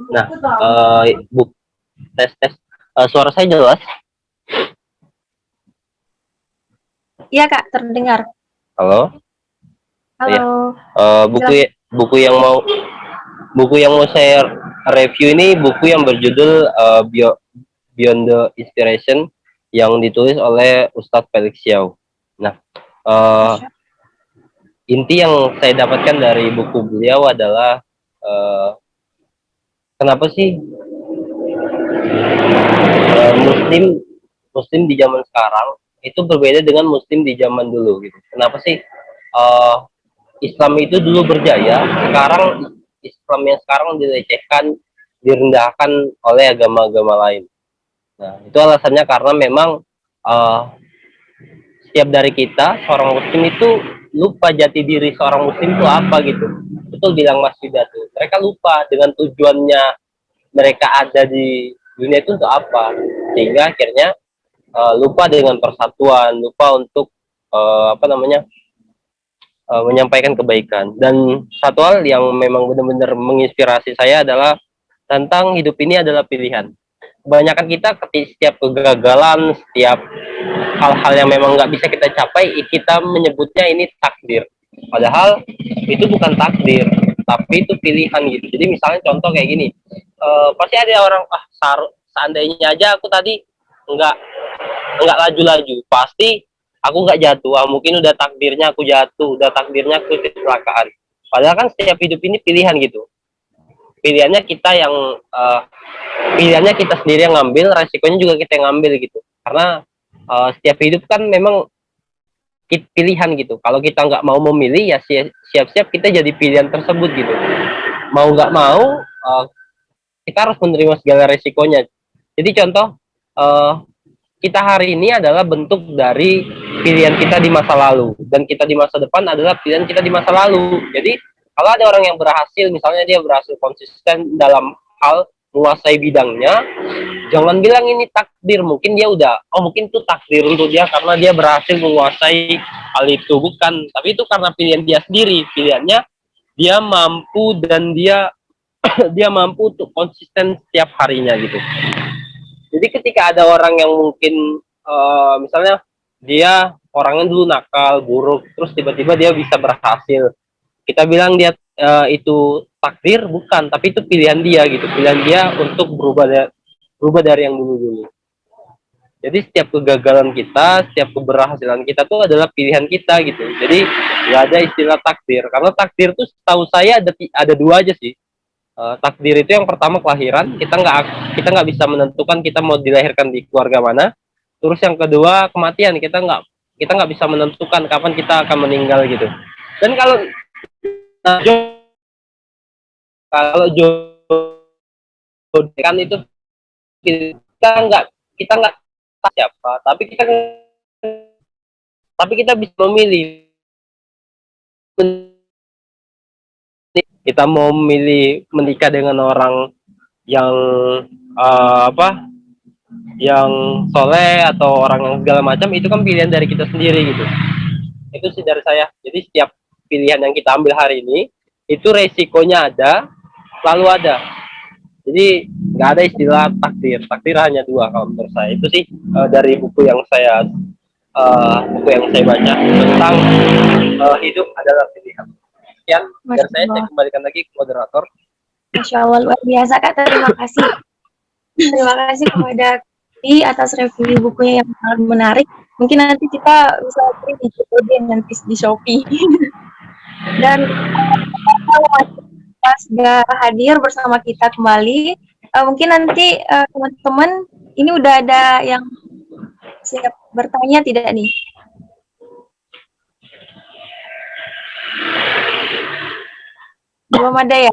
Nah, tes. Suara saya jelas? Iya Kak, terdengar. Halo. Halo. Buku yang mau saya review ini buku yang berjudul Beyond the Inspiration yang ditulis oleh Ustadz Felix Xiao. Nah, inti yang saya dapatkan dari buku beliau adalah kenapa sih Muslim di zaman sekarang itu berbeda dengan Muslim di zaman dulu gitu. Kenapa sih Islam itu dulu berjaya, sekarang Islam yang sekarang dilecehkan, direndahkan oleh agama-agama lain. Nah, itu alasannya karena memang setiap dari kita, seorang Muslim itu lupa jati diri seorang Muslim itu apa gitu. Betul bilang Mas Yuda tuh, mereka lupa dengan tujuannya mereka ada di dunia itu untuk apa, sehingga akhirnya lupa dengan persatuan, lupa untuk menyampaikan kebaikan. Dan satu hal yang memang benar-benar menginspirasi saya adalah tentang hidup ini adalah pilihan. kebanyakan kita setiap kegagalan, setiap hal-hal yang memang nggak bisa kita capai, kita menyebutnya ini takdir. Padahal itu bukan takdir, tapi itu pilihan gitu. Jadi misalnya contoh kayak gini, pasti ada orang, seandainya aja aku tadi nggak nggak laju-laju, pasti aku nggak jatuh. Mungkin udah takdirnya aku jatuh, udah takdirnya aku kecelakaan. Padahal kan setiap hidup ini pilihan gitu. Pilihannya kita yang pilihannya kita sendiri yang ngambil, resikonya juga kita yang ngambil gitu. Karena setiap hidup kan memang pilihan gitu. Kalau kita nggak mau memilih, ya siap-siap kita jadi pilihan tersebut gitu. Mau nggak mau, kita harus menerima segala resikonya. Jadi contoh, kita hari ini adalah bentuk dari pilihan kita di masa lalu, dan kita di masa depan adalah pilihan kita di masa lalu. Jadi kalau ada orang yang berhasil, misalnya dia berhasil konsisten dalam hal menguasai bidangnya, jangan bilang ini takdir. Mungkin dia udah, mungkin itu takdir untuk dia karena dia berhasil menguasai hal itu. Bukan, tapi itu karena pilihan dia sendiri. Pilihannya dia mampu, dan dia dia mampu untuk konsisten setiap harinya gitu. Jadi ketika ada orang yang mungkin misalnya dia orangnya dulu nakal, buruk, terus tiba-tiba dia bisa berhasil, kita bilang dia itu takdir? Bukan, tapi itu pilihan dia gitu, pilihan dia untuk berubah dari yang dulu-dulu. Jadi setiap kegagalan kita, setiap keberhasilan kita tuh adalah pilihan kita gitu. Jadi nggak ada istilah takdir, karena takdir tuh setahu saya ada dua aja sih. Takdir itu yang pertama kelahiran, kita nggak bisa menentukan kita mau dilahirkan di keluarga mana. Terus yang kedua kematian, kita nggak bisa menentukan kapan kita akan meninggal gitu. Dan kalau jodoh kan itu kita nggak tahu siapa, tapi kita bisa memilih. Kita mau memilih menikah dengan orang yang yang soleh atau orang yang segala macam, itu kan pilihan dari kita sendiri gitu. Itu sih dari saya. Jadi setiap pilihan yang kita ambil hari ini itu resikonya ada, selalu ada. Jadi nggak ada istilah takdir. Takdir hanya dua kalau menurut saya. Itu sih dari buku yang saya baca tentang hidup adalah pilihan. Sekian dari saya kembalikan lagi ke moderator. Masya Allah, luar biasa Kak, terima kasih. Terima kasih kepada Kak atas review bukunya yang sangat menarik. Mungkin nanti kita bisa beli di Tokopedia nanti di Shopee. Dan kalau Mas sudah hadir bersama kita kembali, mungkin nanti teman-teman ini udah ada yang siap bertanya tidak nih? Belum ada ya?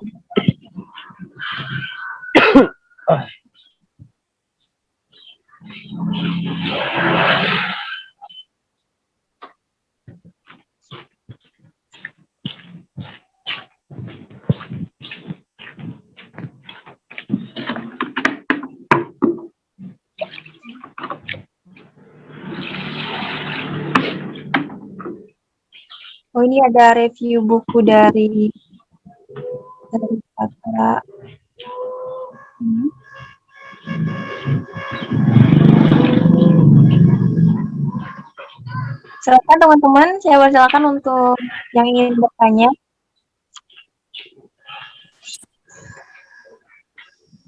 Oh, ini ada review buku dari Kakak. Silakan teman-teman, saya persilakan untuk yang ingin bertanya.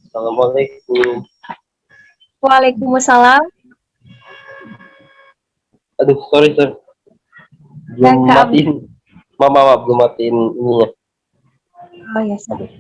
Assalamualaikum. Waalaikumsalam. Aduh, sorry. Belum matiin. Mama belum matiin ininya. Oh ya, sorry.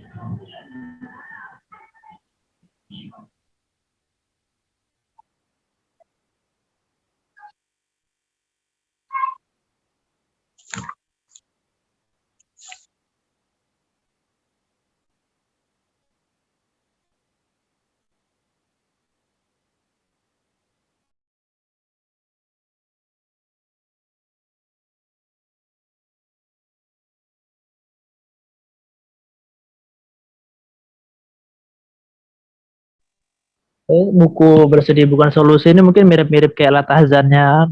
Buku Bersedih Bukan Solusi ini mungkin mirip-mirip kayak Latahzannya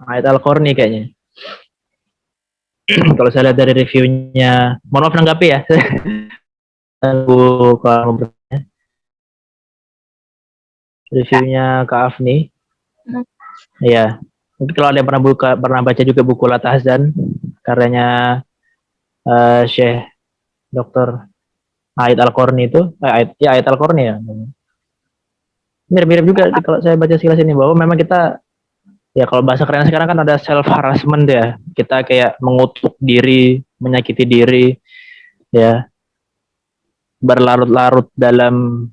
ayat Al-Qarni kayaknya. Kalau saya lihat dari reviewnya, mohon maaf menanggapi ya. Kalau reviewnya Kak Afni. Hmm. Iya. Mungkin kalau ada yang pernah baca juga buku Latahzan karyanya Syekh Dr. Ait Al-Qarni itu, Ait Al-Qarni ya. Mirip-mirip juga kalau saya baca sekilas ini bahwa memang kita, ya kalau bahasa keren sekarang kan ada self harassment ya. Kita kayak mengutuk diri, menyakiti diri, ya, berlarut-larut dalam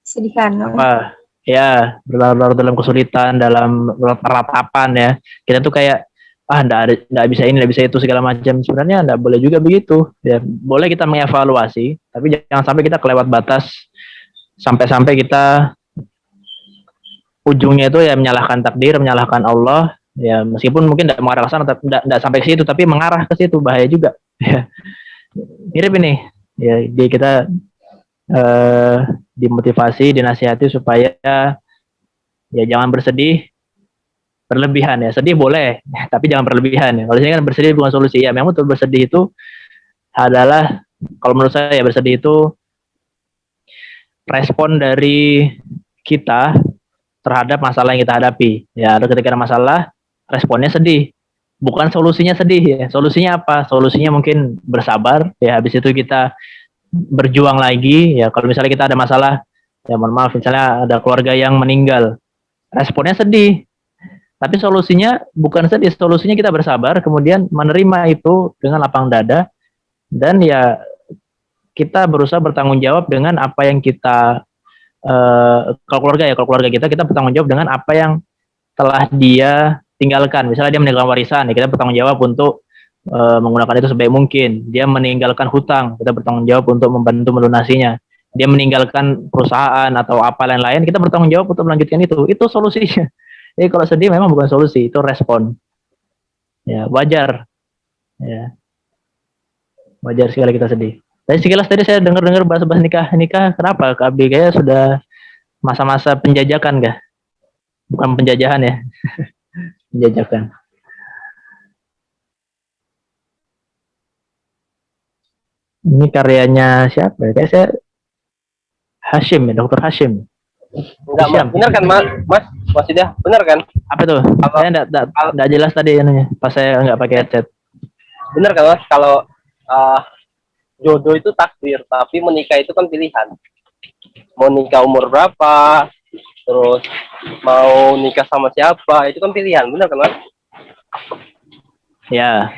Sedihan. apa? Ya, berlarut-larut dalam kesulitan, dalam ratapan ya. Kita tuh kayak nggak bisa ini, nggak bisa itu segala macam. Sebenarnya nggak boleh juga begitu. Ya, boleh kita mengevaluasi, tapi jangan sampai kita kelewat batas sampai-sampai kita ujungnya itu ya menyalahkan takdir, menyalahkan Allah. Ya, meskipun mungkin tidak mengarah ke sana, tidak sampai ke situ, tapi mengarah ke situ bahaya juga. Ya, mirip ini. Ya, kita dimotivasi, dinasihati supaya ya jangan bersedih berlebihan ya. Sedih boleh, tapi jangan berlebihan ya. Kalau ini kan bersedih bukan solusi ya. Memang untuk bersedih itu adalah, kalau menurut saya ya, bersedih itu respon dari kita terhadap masalah yang kita hadapi. Ya, ketika ada masalah, responnya sedih. Bukan solusinya sedih ya. Solusinya apa? Solusinya mungkin bersabar ya. Habis itu kita berjuang lagi ya. Kalau misalnya kita ada masalah, ya mohon maaf, misalnya ada keluarga yang meninggal, responnya sedih, tapi solusinya bukan sedih, solusinya kita bersabar, kemudian menerima itu dengan lapang dada, dan ya kita berusaha bertanggung jawab dengan apa yang kita kalau keluarga kita bertanggung jawab dengan apa yang telah dia tinggalkan. Misalnya dia meninggalkan warisan, ya kita bertanggung jawab untuk menggunakan itu sebaik mungkin. Dia meninggalkan hutang, kita bertanggung jawab untuk membantu melunasinya. Dia meninggalkan perusahaan atau apa lain-lain, kita bertanggung jawab untuk melanjutkan itu. Itu solusinya. Jadi kalau sedih memang bukan solusi, itu respon. Ya, wajar. Ya. Wajar sekali kita sedih. Tadi sekilas tadi saya dengar bahas-bahas nikah. Kenapa Kak Abdi? Kayaknya sudah masa-masa penjajakan kah? Bukan penjajahan ya. Penjajakan. Ini karyanya siapa ya? Kayak saya Hashim ya, Dr. Hashim. Enggak, benar kan Mas Yuda? Benar kan? Apa tuh? Saya enggak jelas tadi anunya, pas saya enggak pakai headset. Benar kan Mas, kalau jodoh itu takdir, tapi menikah itu kan pilihan. Mau nikah umur berapa, terus mau nikah sama siapa, itu kan pilihan, benar kan Mas? Ya,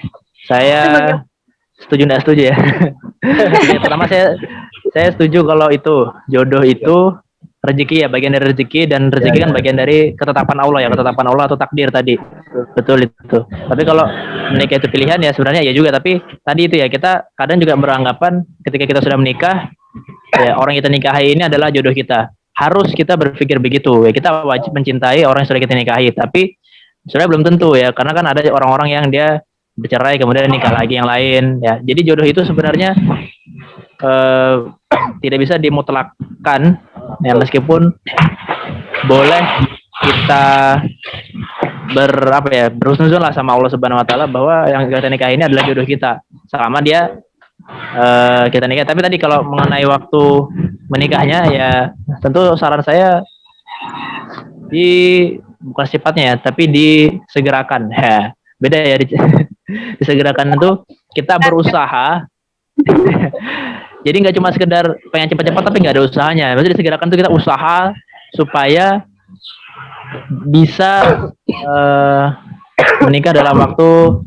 saya setuju enggak setuju ya. Pertama saya setuju kalau itu jodoh itu rezeki ya, bagian dari rezeki, dan rezeki kan bagian dari ketetapan Allah ya, ketetapan Allah atau takdir tadi. Betul itu. Tapi kalau menikah itu pilihan ya sebenarnya ya juga, tapi tadi itu ya, kita kadang juga beranggapan ketika kita sudah menikah ya, orang yang kita nikahi ini adalah jodoh kita. Harus kita berpikir begitu ya, kita wajib mencintai orang yang sudah kita nikahi, tapi sebenarnya belum tentu ya, karena kan ada orang-orang yang dia bercerai kemudian nikah lagi yang lain ya. Jadi jodoh itu sebenarnya tidak bisa dimutlakkan ya, meskipun boleh kita berhusnuzon lah sama Allah Subhanahu wa taala bahwa yang kita nikahi ini adalah jodoh kita selama dia kita nikah. Tapi tadi kalau mengenai waktu menikahnya ya, tentu saran saya bukan sifatnya ya, tapi disegerakan ya. Beda ya, disegerakan itu kita berusaha. Jadi nggak cuma sekedar pengen cepat-cepat tapi nggak ada usahanya. Maksudnya disegerakan itu kita usaha supaya bisa menikah dalam waktu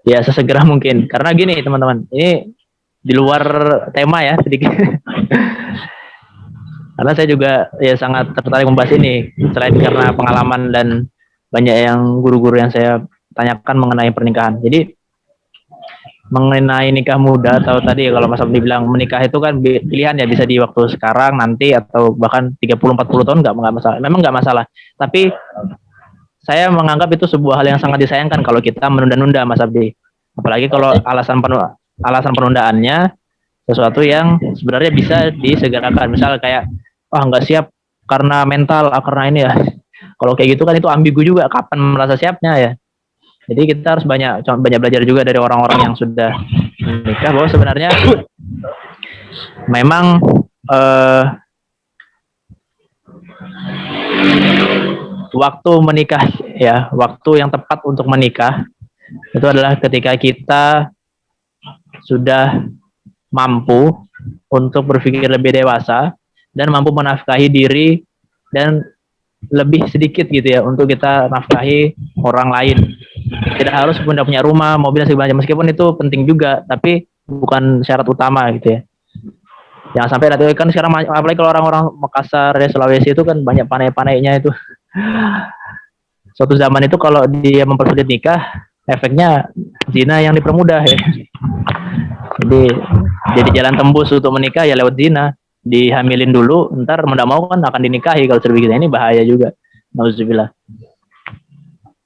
ya sesegera mungkin. Karena gini teman-teman, ini di luar tema ya sedikit. Karena saya juga ya sangat tertarik membahas ini, selain karena pengalaman dan banyak yang guru-guru yang saya tanyakan mengenai pernikahan. Jadi mengenai nikah muda, atau tadi kalau Mas Abdi bilang menikah itu kan pilihan ya, bisa di waktu sekarang, nanti, atau bahkan 30-40 tahun nggak masalah. Memang nggak masalah. Tapi saya menganggap itu sebuah hal yang sangat disayangkan kalau kita menunda-nunda, Mas Abdi. Apalagi kalau alasan penundaannya sesuatu yang sebenarnya bisa disegerakan. Misal kayak, nggak siap karena mental, karena ini ya. Kalau kayak gitu kan itu ambigu juga, kapan merasa siapnya ya. Jadi kita harus banyak belajar juga dari orang-orang yang sudah menikah, bahwa sebenarnya memang waktu menikah ya, waktu yang tepat untuk menikah itu adalah ketika kita sudah mampu untuk berpikir lebih dewasa dan mampu menafkahi diri dan lebih sedikit gitu ya untuk kita nafkahi orang lain. Tidak harus sudah punya rumah, mobil dan segala macam, meskipun itu penting juga, tapi bukan syarat utama gitu ya. Jangan sampai nanti kan sekarang apalagi kalau orang-orang Makassar ya, Sulawesi itu kan banyak panai-panainya itu. Suatu zaman itu kalau dia mempersulit nikah, efeknya zina yang dipermudah ya. Jadi jalan tembus untuk menikah ya lewat zina. Dihamilin dulu, ntar mau kan akan dinikahi kalau seperti ini, bahaya juga. Nauzubillah.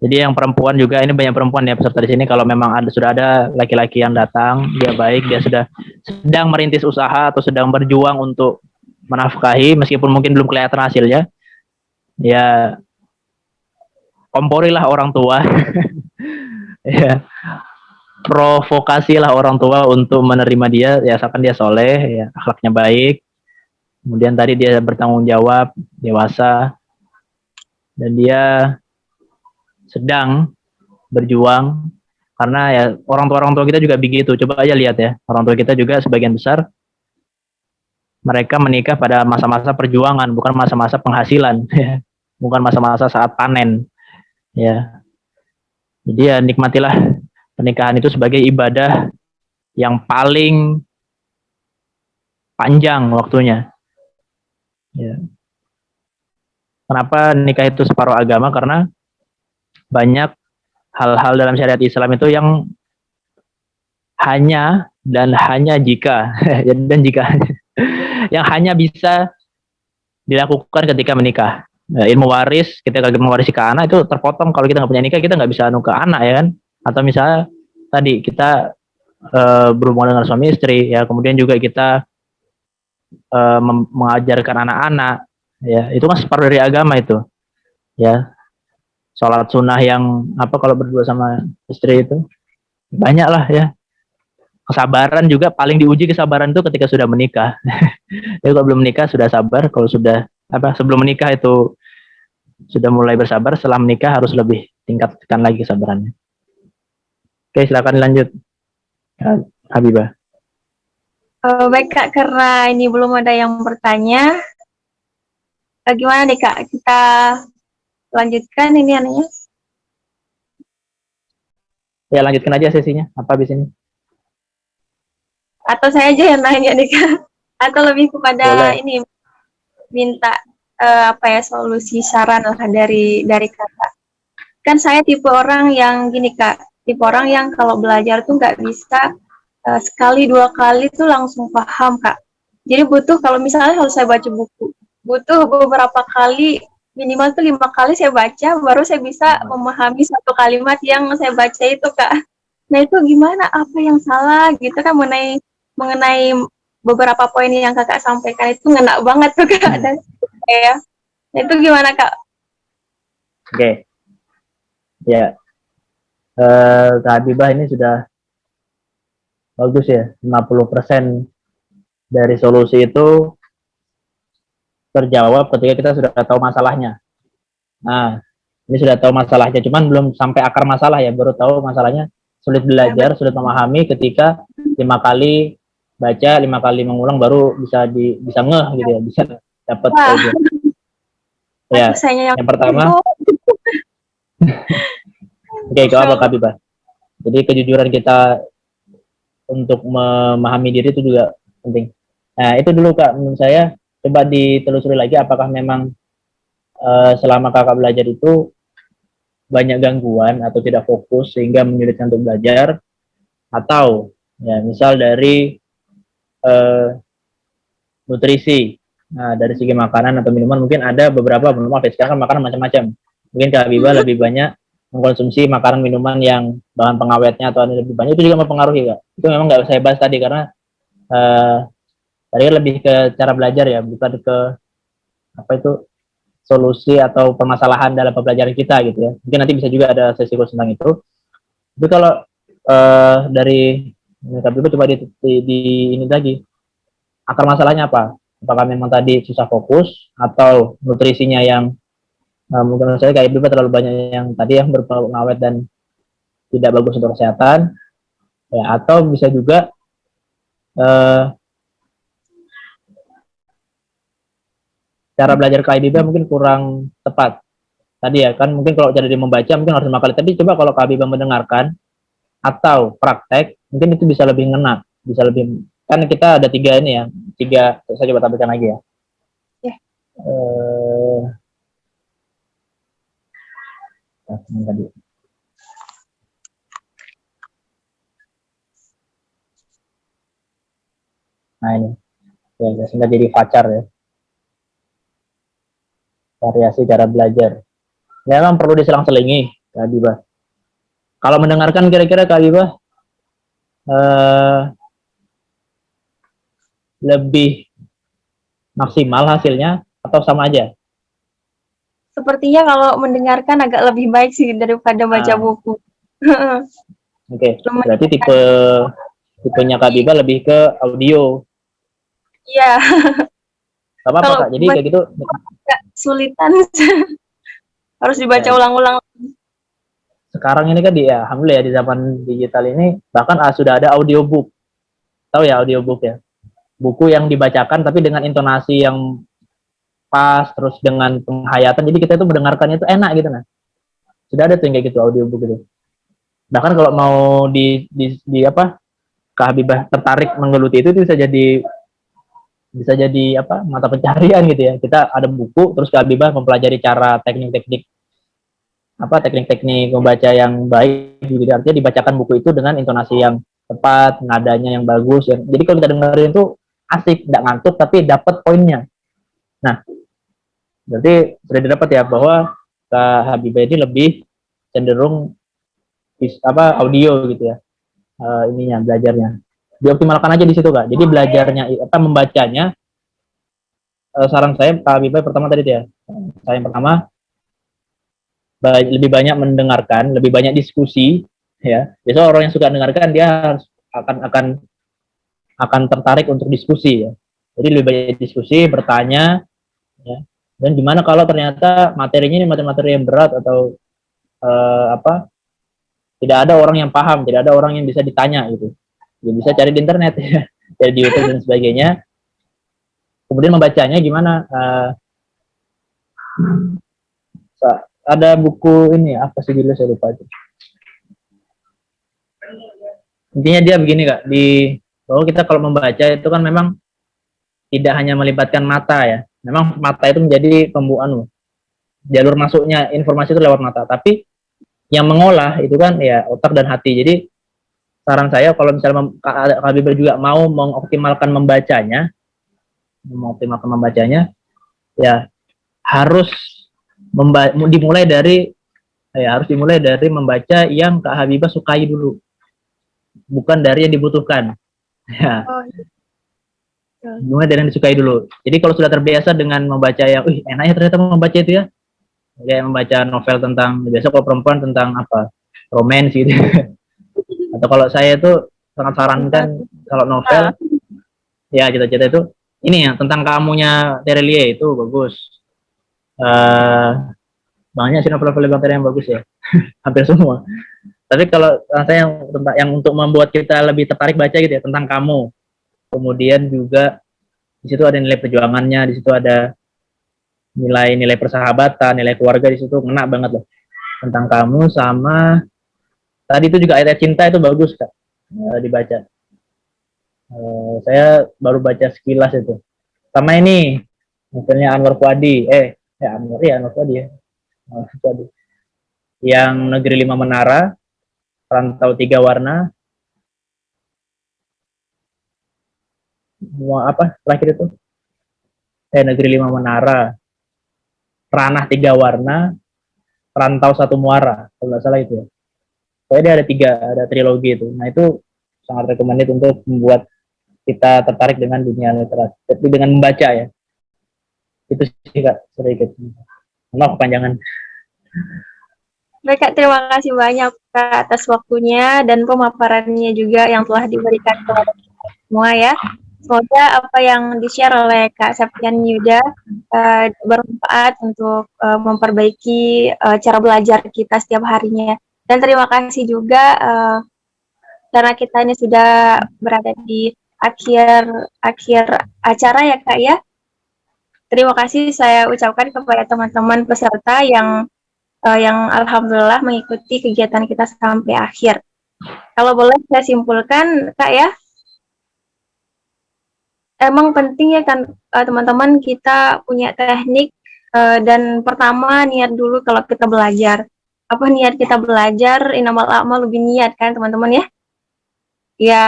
Jadi yang perempuan juga, ini banyak perempuan ya peserta di sini, kalau memang sudah ada laki-laki yang datang, dia baik, dia sudah sedang merintis usaha atau sedang berjuang untuk menafkahi meskipun mungkin belum kelihatan hasilnya, ya komporilah orang tua. Ya, provokasilah orang tua untuk menerima dia, ya asalkan dia soleh, ya akhlaknya baik, kemudian tadi dia bertanggung jawab, dewasa, dan dia sedang berjuang. Karena ya orang tua kita juga begitu. Coba aja lihat ya, orang tua kita juga sebagian besar mereka menikah pada masa-masa perjuangan, bukan masa-masa penghasilan, bukan masa-masa saat panen. Ya, jadi ya nikmatilah pernikahan itu sebagai ibadah yang paling panjang waktunya. Ya. Kenapa nikah itu separuh agama? Karena banyak hal-hal dalam syariat Islam itu yang hanya jika dan jika yang hanya bisa dilakukan ketika menikah. Ilmu waris, ketika kita mewarisi ke anak itu terpotong kalau kita nggak punya nikah, kita nggak bisa anu ke anak ya kan. Atau misalnya tadi kita berhubungan dengan suami istri ya, kemudian juga kita mengajarkan anak-anak ya, itu kan separuh dari agama itu ya. Sholat sunnah yang kalau berdua sama istri itu banyak lah ya. Kesabaran juga, paling diuji kesabaran itu ketika sudah menikah. Jadi kalau belum menikah sudah sabar, kalau sudah sebelum menikah itu sudah mulai bersabar, setelah menikah harus lebih tingkatkan lagi kesabarannya. Oke, silakan lanjut, Habibah. Baik Kak, karena ini belum ada yang bertanya, gimana nih Kak, kita lanjutkan ini anunya? Ya lanjutkan aja sesinya, apa habis ini? Atau saya aja yang nanya nih Kak? Atau lebih kepada Boleh. ini, minta solusi saran lah dari Kakak. Kan saya tipe orang yang gini Kak, tipe orang yang kalau belajar tuh nggak bisa sekali dua kali tuh langsung paham Kak. Jadi butuh, kalau misalnya kalau saya baca buku, butuh beberapa kali, minimal tuh 5 kali saya baca, baru saya bisa memahami satu kalimat yang saya baca itu Kak. Nah itu gimana, apa yang salah gitu kan, mengenai beberapa poin yang Kakak sampaikan itu ngena banget tuh Kak. Dan ya, nah, itu gimana Kak? Oke. Ya, Kak Habibah ini sudah bagus ya, 50% dari solusi itu terjawab ketika kita sudah tahu masalahnya. Nah, ini sudah tahu masalahnya, cuman belum sampai akar masalah ya, baru tahu masalahnya, sulit belajar, sulit memahami ketika 5 kali baca, 5 kali mengulang baru bisa ngeh gitu ya, bisa dapat aja. Ya, yang pertama. Oke, itu apa Kak Habibah? Jadi kejujuran kita untuk memahami diri itu juga penting. Nah, itu dulu Kak, menurut saya coba ditelusuri lagi apakah memang selama Kakak belajar itu banyak gangguan atau tidak fokus sehingga menyulitkan untuk belajar, atau ya misal dari nutrisi. Nah, dari segi makanan atau minuman mungkin ada beberapa, belum sekarang kan makanan macam-macam. Mungkin Kak Habibah lebih banyak mengkonsumsi makanan minuman yang bahan pengawetnya atau lebih banyak, itu juga mempengaruhi Kak. Itu memang nggak saya bahas tadi karena tadi lebih ke cara belajar ya, bukan ke solusi atau permasalahan dalam pembelajaran kita gitu ya. Mungkin nanti bisa juga ada sesi khusus tentang itu. Tapi kalau dari Kak Habibah coba di ini lagi, akar masalahnya apa? Apakah memang tadi susah fokus atau nutrisinya yang Mungkin menurut saya Kak Ibu terlalu banyak yang tadi yang berpengawet dan tidak bagus untuk kesehatan, ya, atau bisa juga cara belajar Kak Ibu mungkin kurang tepat. Tadi ya kan mungkin kalau jadi membaca mungkin harus 5 kali. Tapi coba kalau Kak Ibu mendengarkan atau praktek, mungkin itu bisa lebih ngena, bisa lebih, kan kita ada 3 ini ya, 3, saya coba tampilkan lagi ya. Ya. Tadi. Nah ini, ya sehingga jadi pacar ya. Variasi cara belajar. Ya, memang perlu diselang-selingi, Kak Habibah. Kalau mendengarkan kira-kira Kak Habibah lebih maksimal hasilnya atau sama aja? Sepertinya kalau mendengarkan agak lebih baik sih daripada baca buku. Oke, berarti tipenya Kak Habibah lebih ke audio. Iya. Gak apa-apa Kak, jadi kayak gitu. Agak sulitan. Harus dibaca Ya. ulang-ulang. Sekarang ini kan ya, alhamdulillah ya, di zaman digital ini bahkan sudah ada audiobook. Tahu ya audiobook ya? Buku yang dibacakan tapi dengan intonasi yang pas, terus dengan penghayatan, jadi kita itu mendengarkannya itu enak gitu nah. Sudah ada tuh yang kayak gitu audiobook itu. Bahkan kalau mau di apa, Kak Habibah tertarik menggeluti itu bisa jadi apa, mata pencarian gitu ya. Kita ada buku terus Kak Habibah mempelajari cara teknik-teknik membaca yang baik gitu. Artinya dibacakan buku itu dengan intonasi yang tepat, nadanya yang bagus ya. Jadi kalau kita dengerin itu asik, tidak ngantuk tapi dapat poinnya. Nah, berarti sudah didapat ya bahwa Kak Habibah ini lebih cenderung audio gitu ya. Ininya belajarnya. Dioptimalkan aja di situ Kak. Jadi belajarnya membacanya, saran saya Kak Habibah pertama tadi ya. Saya yang pertama lebih banyak mendengarkan, lebih banyak diskusi ya. Biasanya orang yang suka mendengarkan dia harus akan tertarik untuk diskusi ya. Jadi lebih banyak diskusi, bertanya ya. Dan gimana kalau ternyata materinya ini materi-materi yang berat atau tidak ada orang yang paham, tidak ada orang yang bisa ditanya gitu. Ya bisa cari di internet ya, cari di YouTube dan sebagainya. Kemudian membacanya gimana? Ada buku ini apa sih judulnya saya lupa itu. Intinya dia begini Kak, bahwa kita kalau membaca itu kan memang tidak hanya melibatkan mata ya. Memang mata itu menjadi jalur masuknya informasi itu lewat mata, tapi yang mengolah itu kan ya otak dan hati. Jadi saran saya kalau misalnya Kak Habibah juga mau mengoptimalkan membacanya ya harus dimulai dari membaca yang Kak Habibah sukai dulu, bukan dari yang dibutuhkan ya. Dimulai dari yang disukai dulu. Jadi kalau sudah terbiasa dengan membaca yang enaknya ternyata membaca itu ya, kayak membaca novel tentang, biasa kalau perempuan tentang apa, romance gitu atau kalau saya itu sangat sarankan kalau novel ya cita-cita itu ini ya tentang kamunya Terelie itu bagus. Banyak sih novel-novel Bang Tere yang bagus ya hampir semua. Tapi kalau saya yang untuk membuat kita lebih tertarik baca gitu ya, tentang kamu. Kemudian juga di situ ada nilai perjuangannya, di situ ada nilai-nilai persahabatan, nilai keluarga, di situ ngena banget loh tentang kamu. Sama tadi itu juga ayat cinta itu bagus Kak dibaca. Saya baru baca sekilas itu. Sama ini misalnya Anwar Fuadi, Anwar Fuadi ya. Yang Negeri 5 Menara, Rantau 3 Warna, terakhir itu Negeri 5 Menara, Ranah 3 Warna, Rantau 1 Muara, kalau nggak salah itu ya. Pokoknya dia ada trilogi itu. Nah itu sangat recommended untuk membuat kita tertarik dengan dunia literasi, tapi dengan membaca ya. Itu sih Kak, sedikit. Maaf kepanjangan. Baik Kak, terima kasih banyak Kak atas waktunya dan pemaparannya juga yang telah diberikan kepada kita semua ya. Semoga apa yang di-share oleh Kak Septian Yuda bermanfaat untuk memperbaiki cara belajar kita setiap harinya. Dan terima kasih juga karena kita ini sudah berada di akhir acara ya Kak ya. Terima kasih saya ucapkan kepada teman-teman peserta yang alhamdulillah mengikuti kegiatan kita sampai akhir. Kalau boleh saya simpulkan Kak ya, emang penting ya kan teman-teman kita punya teknik dan pertama niat dulu kalau kita belajar. Apa niat kita belajar? Innamal a'malu binniyat kan teman-teman ya? Ya.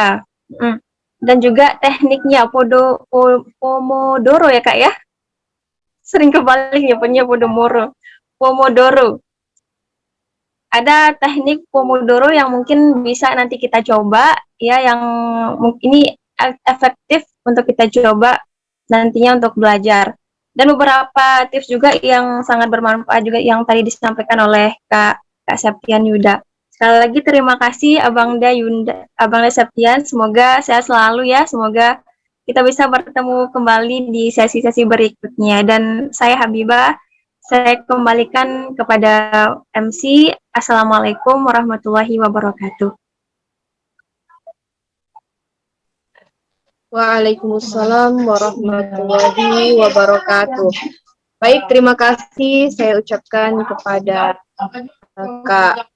Dan juga tekniknya Pomodoro ya Kak ya? Sering kebalik ya punya Pomodoro. Ada teknik Pomodoro yang mungkin bisa nanti kita coba ya, yang ini efektif untuk kita coba nantinya untuk belajar. Dan beberapa tips juga yang sangat bermanfaat juga yang tadi disampaikan oleh Kak Septian Yuda. Sekali lagi terima kasih Abang Da Septian, semoga sehat selalu ya, semoga kita bisa bertemu kembali di sesi-sesi berikutnya. Dan saya Habibah, saya kembalikan kepada MC. Assalamualaikum warahmatullahi wabarakatuh. Waalaikumsalam warahmatullahi wabarakatuh. Baik, terima kasih saya ucapkan kepada Kak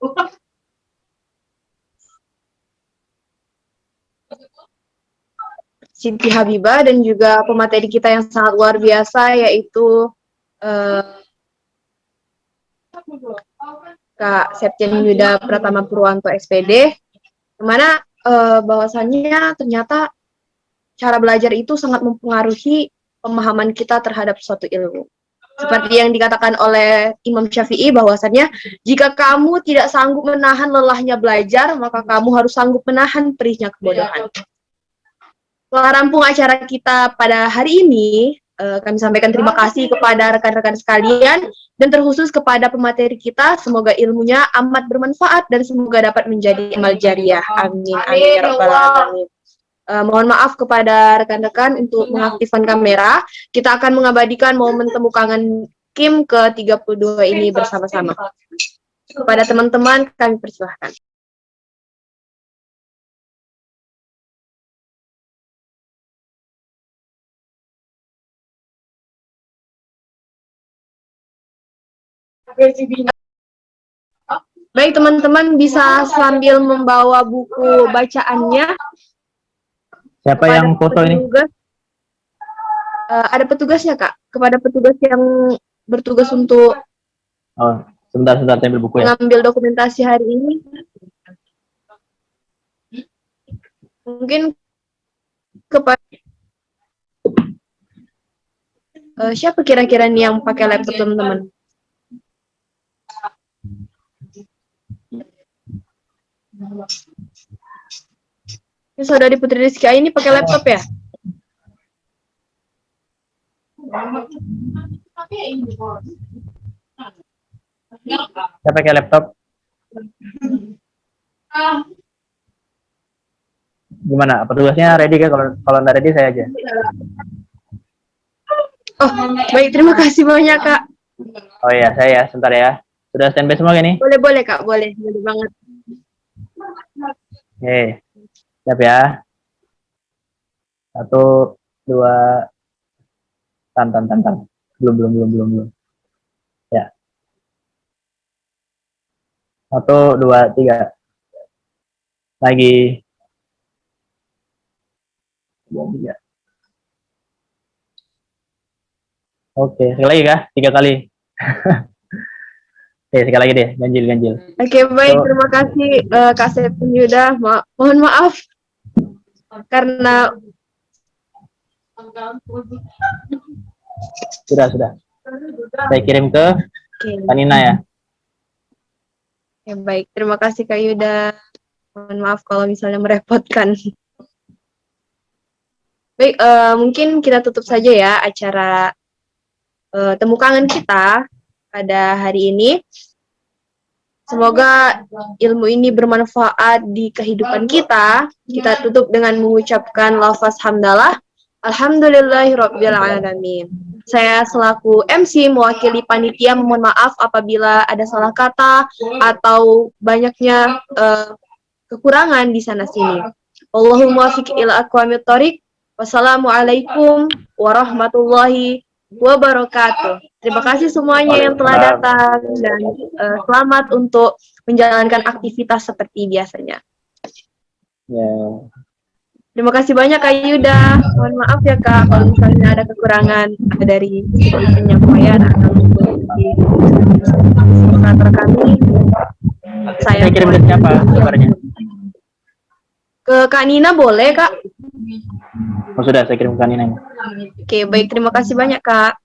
Siti Habibah dan juga pemateri kita yang sangat luar biasa, yaitu Kak Septian Yuda Pratama Purwanto SPD, dimana bahwasannya ternyata cara belajar itu sangat mempengaruhi pemahaman kita terhadap suatu ilmu. Seperti yang dikatakan oleh Imam Syafi'i bahwasannya jika kamu tidak sanggup menahan lelahnya belajar, maka kamu harus sanggup menahan perihnya kebodohan. Setelah rampung acara kita pada hari ini, kami sampaikan terima kasih kepada rekan-rekan sekalian dan terkhusus kepada pemateri kita. Semoga ilmunya amat bermanfaat dan semoga dapat menjadi amal jariah. Amin. Amin ya rabbal alamin. Mohon maaf kepada rekan-rekan untuk mengaktifkan kamera. Kita akan mengabadikan momen temu kangen Kim ke-32 ini bersama-sama. Kepada teman-teman kami persilahkan. Baik teman-teman, bisa sambil membawa buku bacaannya. Siapa yang foto ini? Ada petugasnya Kak, kepada petugas yang bertugas untuk sebentar saya ambil buku ya. mengambil dokumentasi hari ini. Mungkin kepada siapa kira-kira nih yang pakai laptop teman-teman? Ini Saudari Putri Rizky ini pakai laptop ya? Saya pakai laptop. Gimana? Petugasnya ready kan? Kalau nggak ready saya aja. Oh, baik, terima kasih banyak Kak. Oh iya, saya sebentar ya. Sudah standby semua ini? Boleh Kak, boleh banget. Oke, siap ya. 1, 2, tan. Belum. Ya. 1, 2, 3. Lagi. 2, 3. Oke, sekali lagi kah? 3 kali. Oke, sekali lagi deh, ganjil. Oke, baik, terima kasih Kak Septian Yuda. Mohon maaf karena sudah. Saya kirim ke Tanina ya. Ya baik, terima kasih Kak Yuda. Mohon maaf kalau misalnya merepotkan. Baik, mungkin kita tutup saja ya acara temu kangen kita pada hari ini. Semoga ilmu ini bermanfaat di kehidupan kita. Kita tutup dengan mengucapkan lafaz hamdalah. Alhamdulillahirabbil alamin. Saya selaku MC mewakili panitia mohon maaf apabila ada salah kata atau banyaknya kekurangan di sana sini. Allahumma muwaffiq ila aqwamit thoriq. Wassalamualaikum warahmatullahi wabarakatuh. Terima kasih semuanya yang telah datang dan selamat untuk menjalankan aktivitas seperti biasanya. Ya. Terima kasih banyak Kak Yuda. Mohon maaf ya Kak kalau misalnya ada kekurangan dari penyampaian atau di moderator kami. Saya kirim ke siapa kabarnya? Ke Kak Nina boleh Kak? Oh sudah, saya kirim ke Nina. Oke, baik. Terima kasih banyak Kak.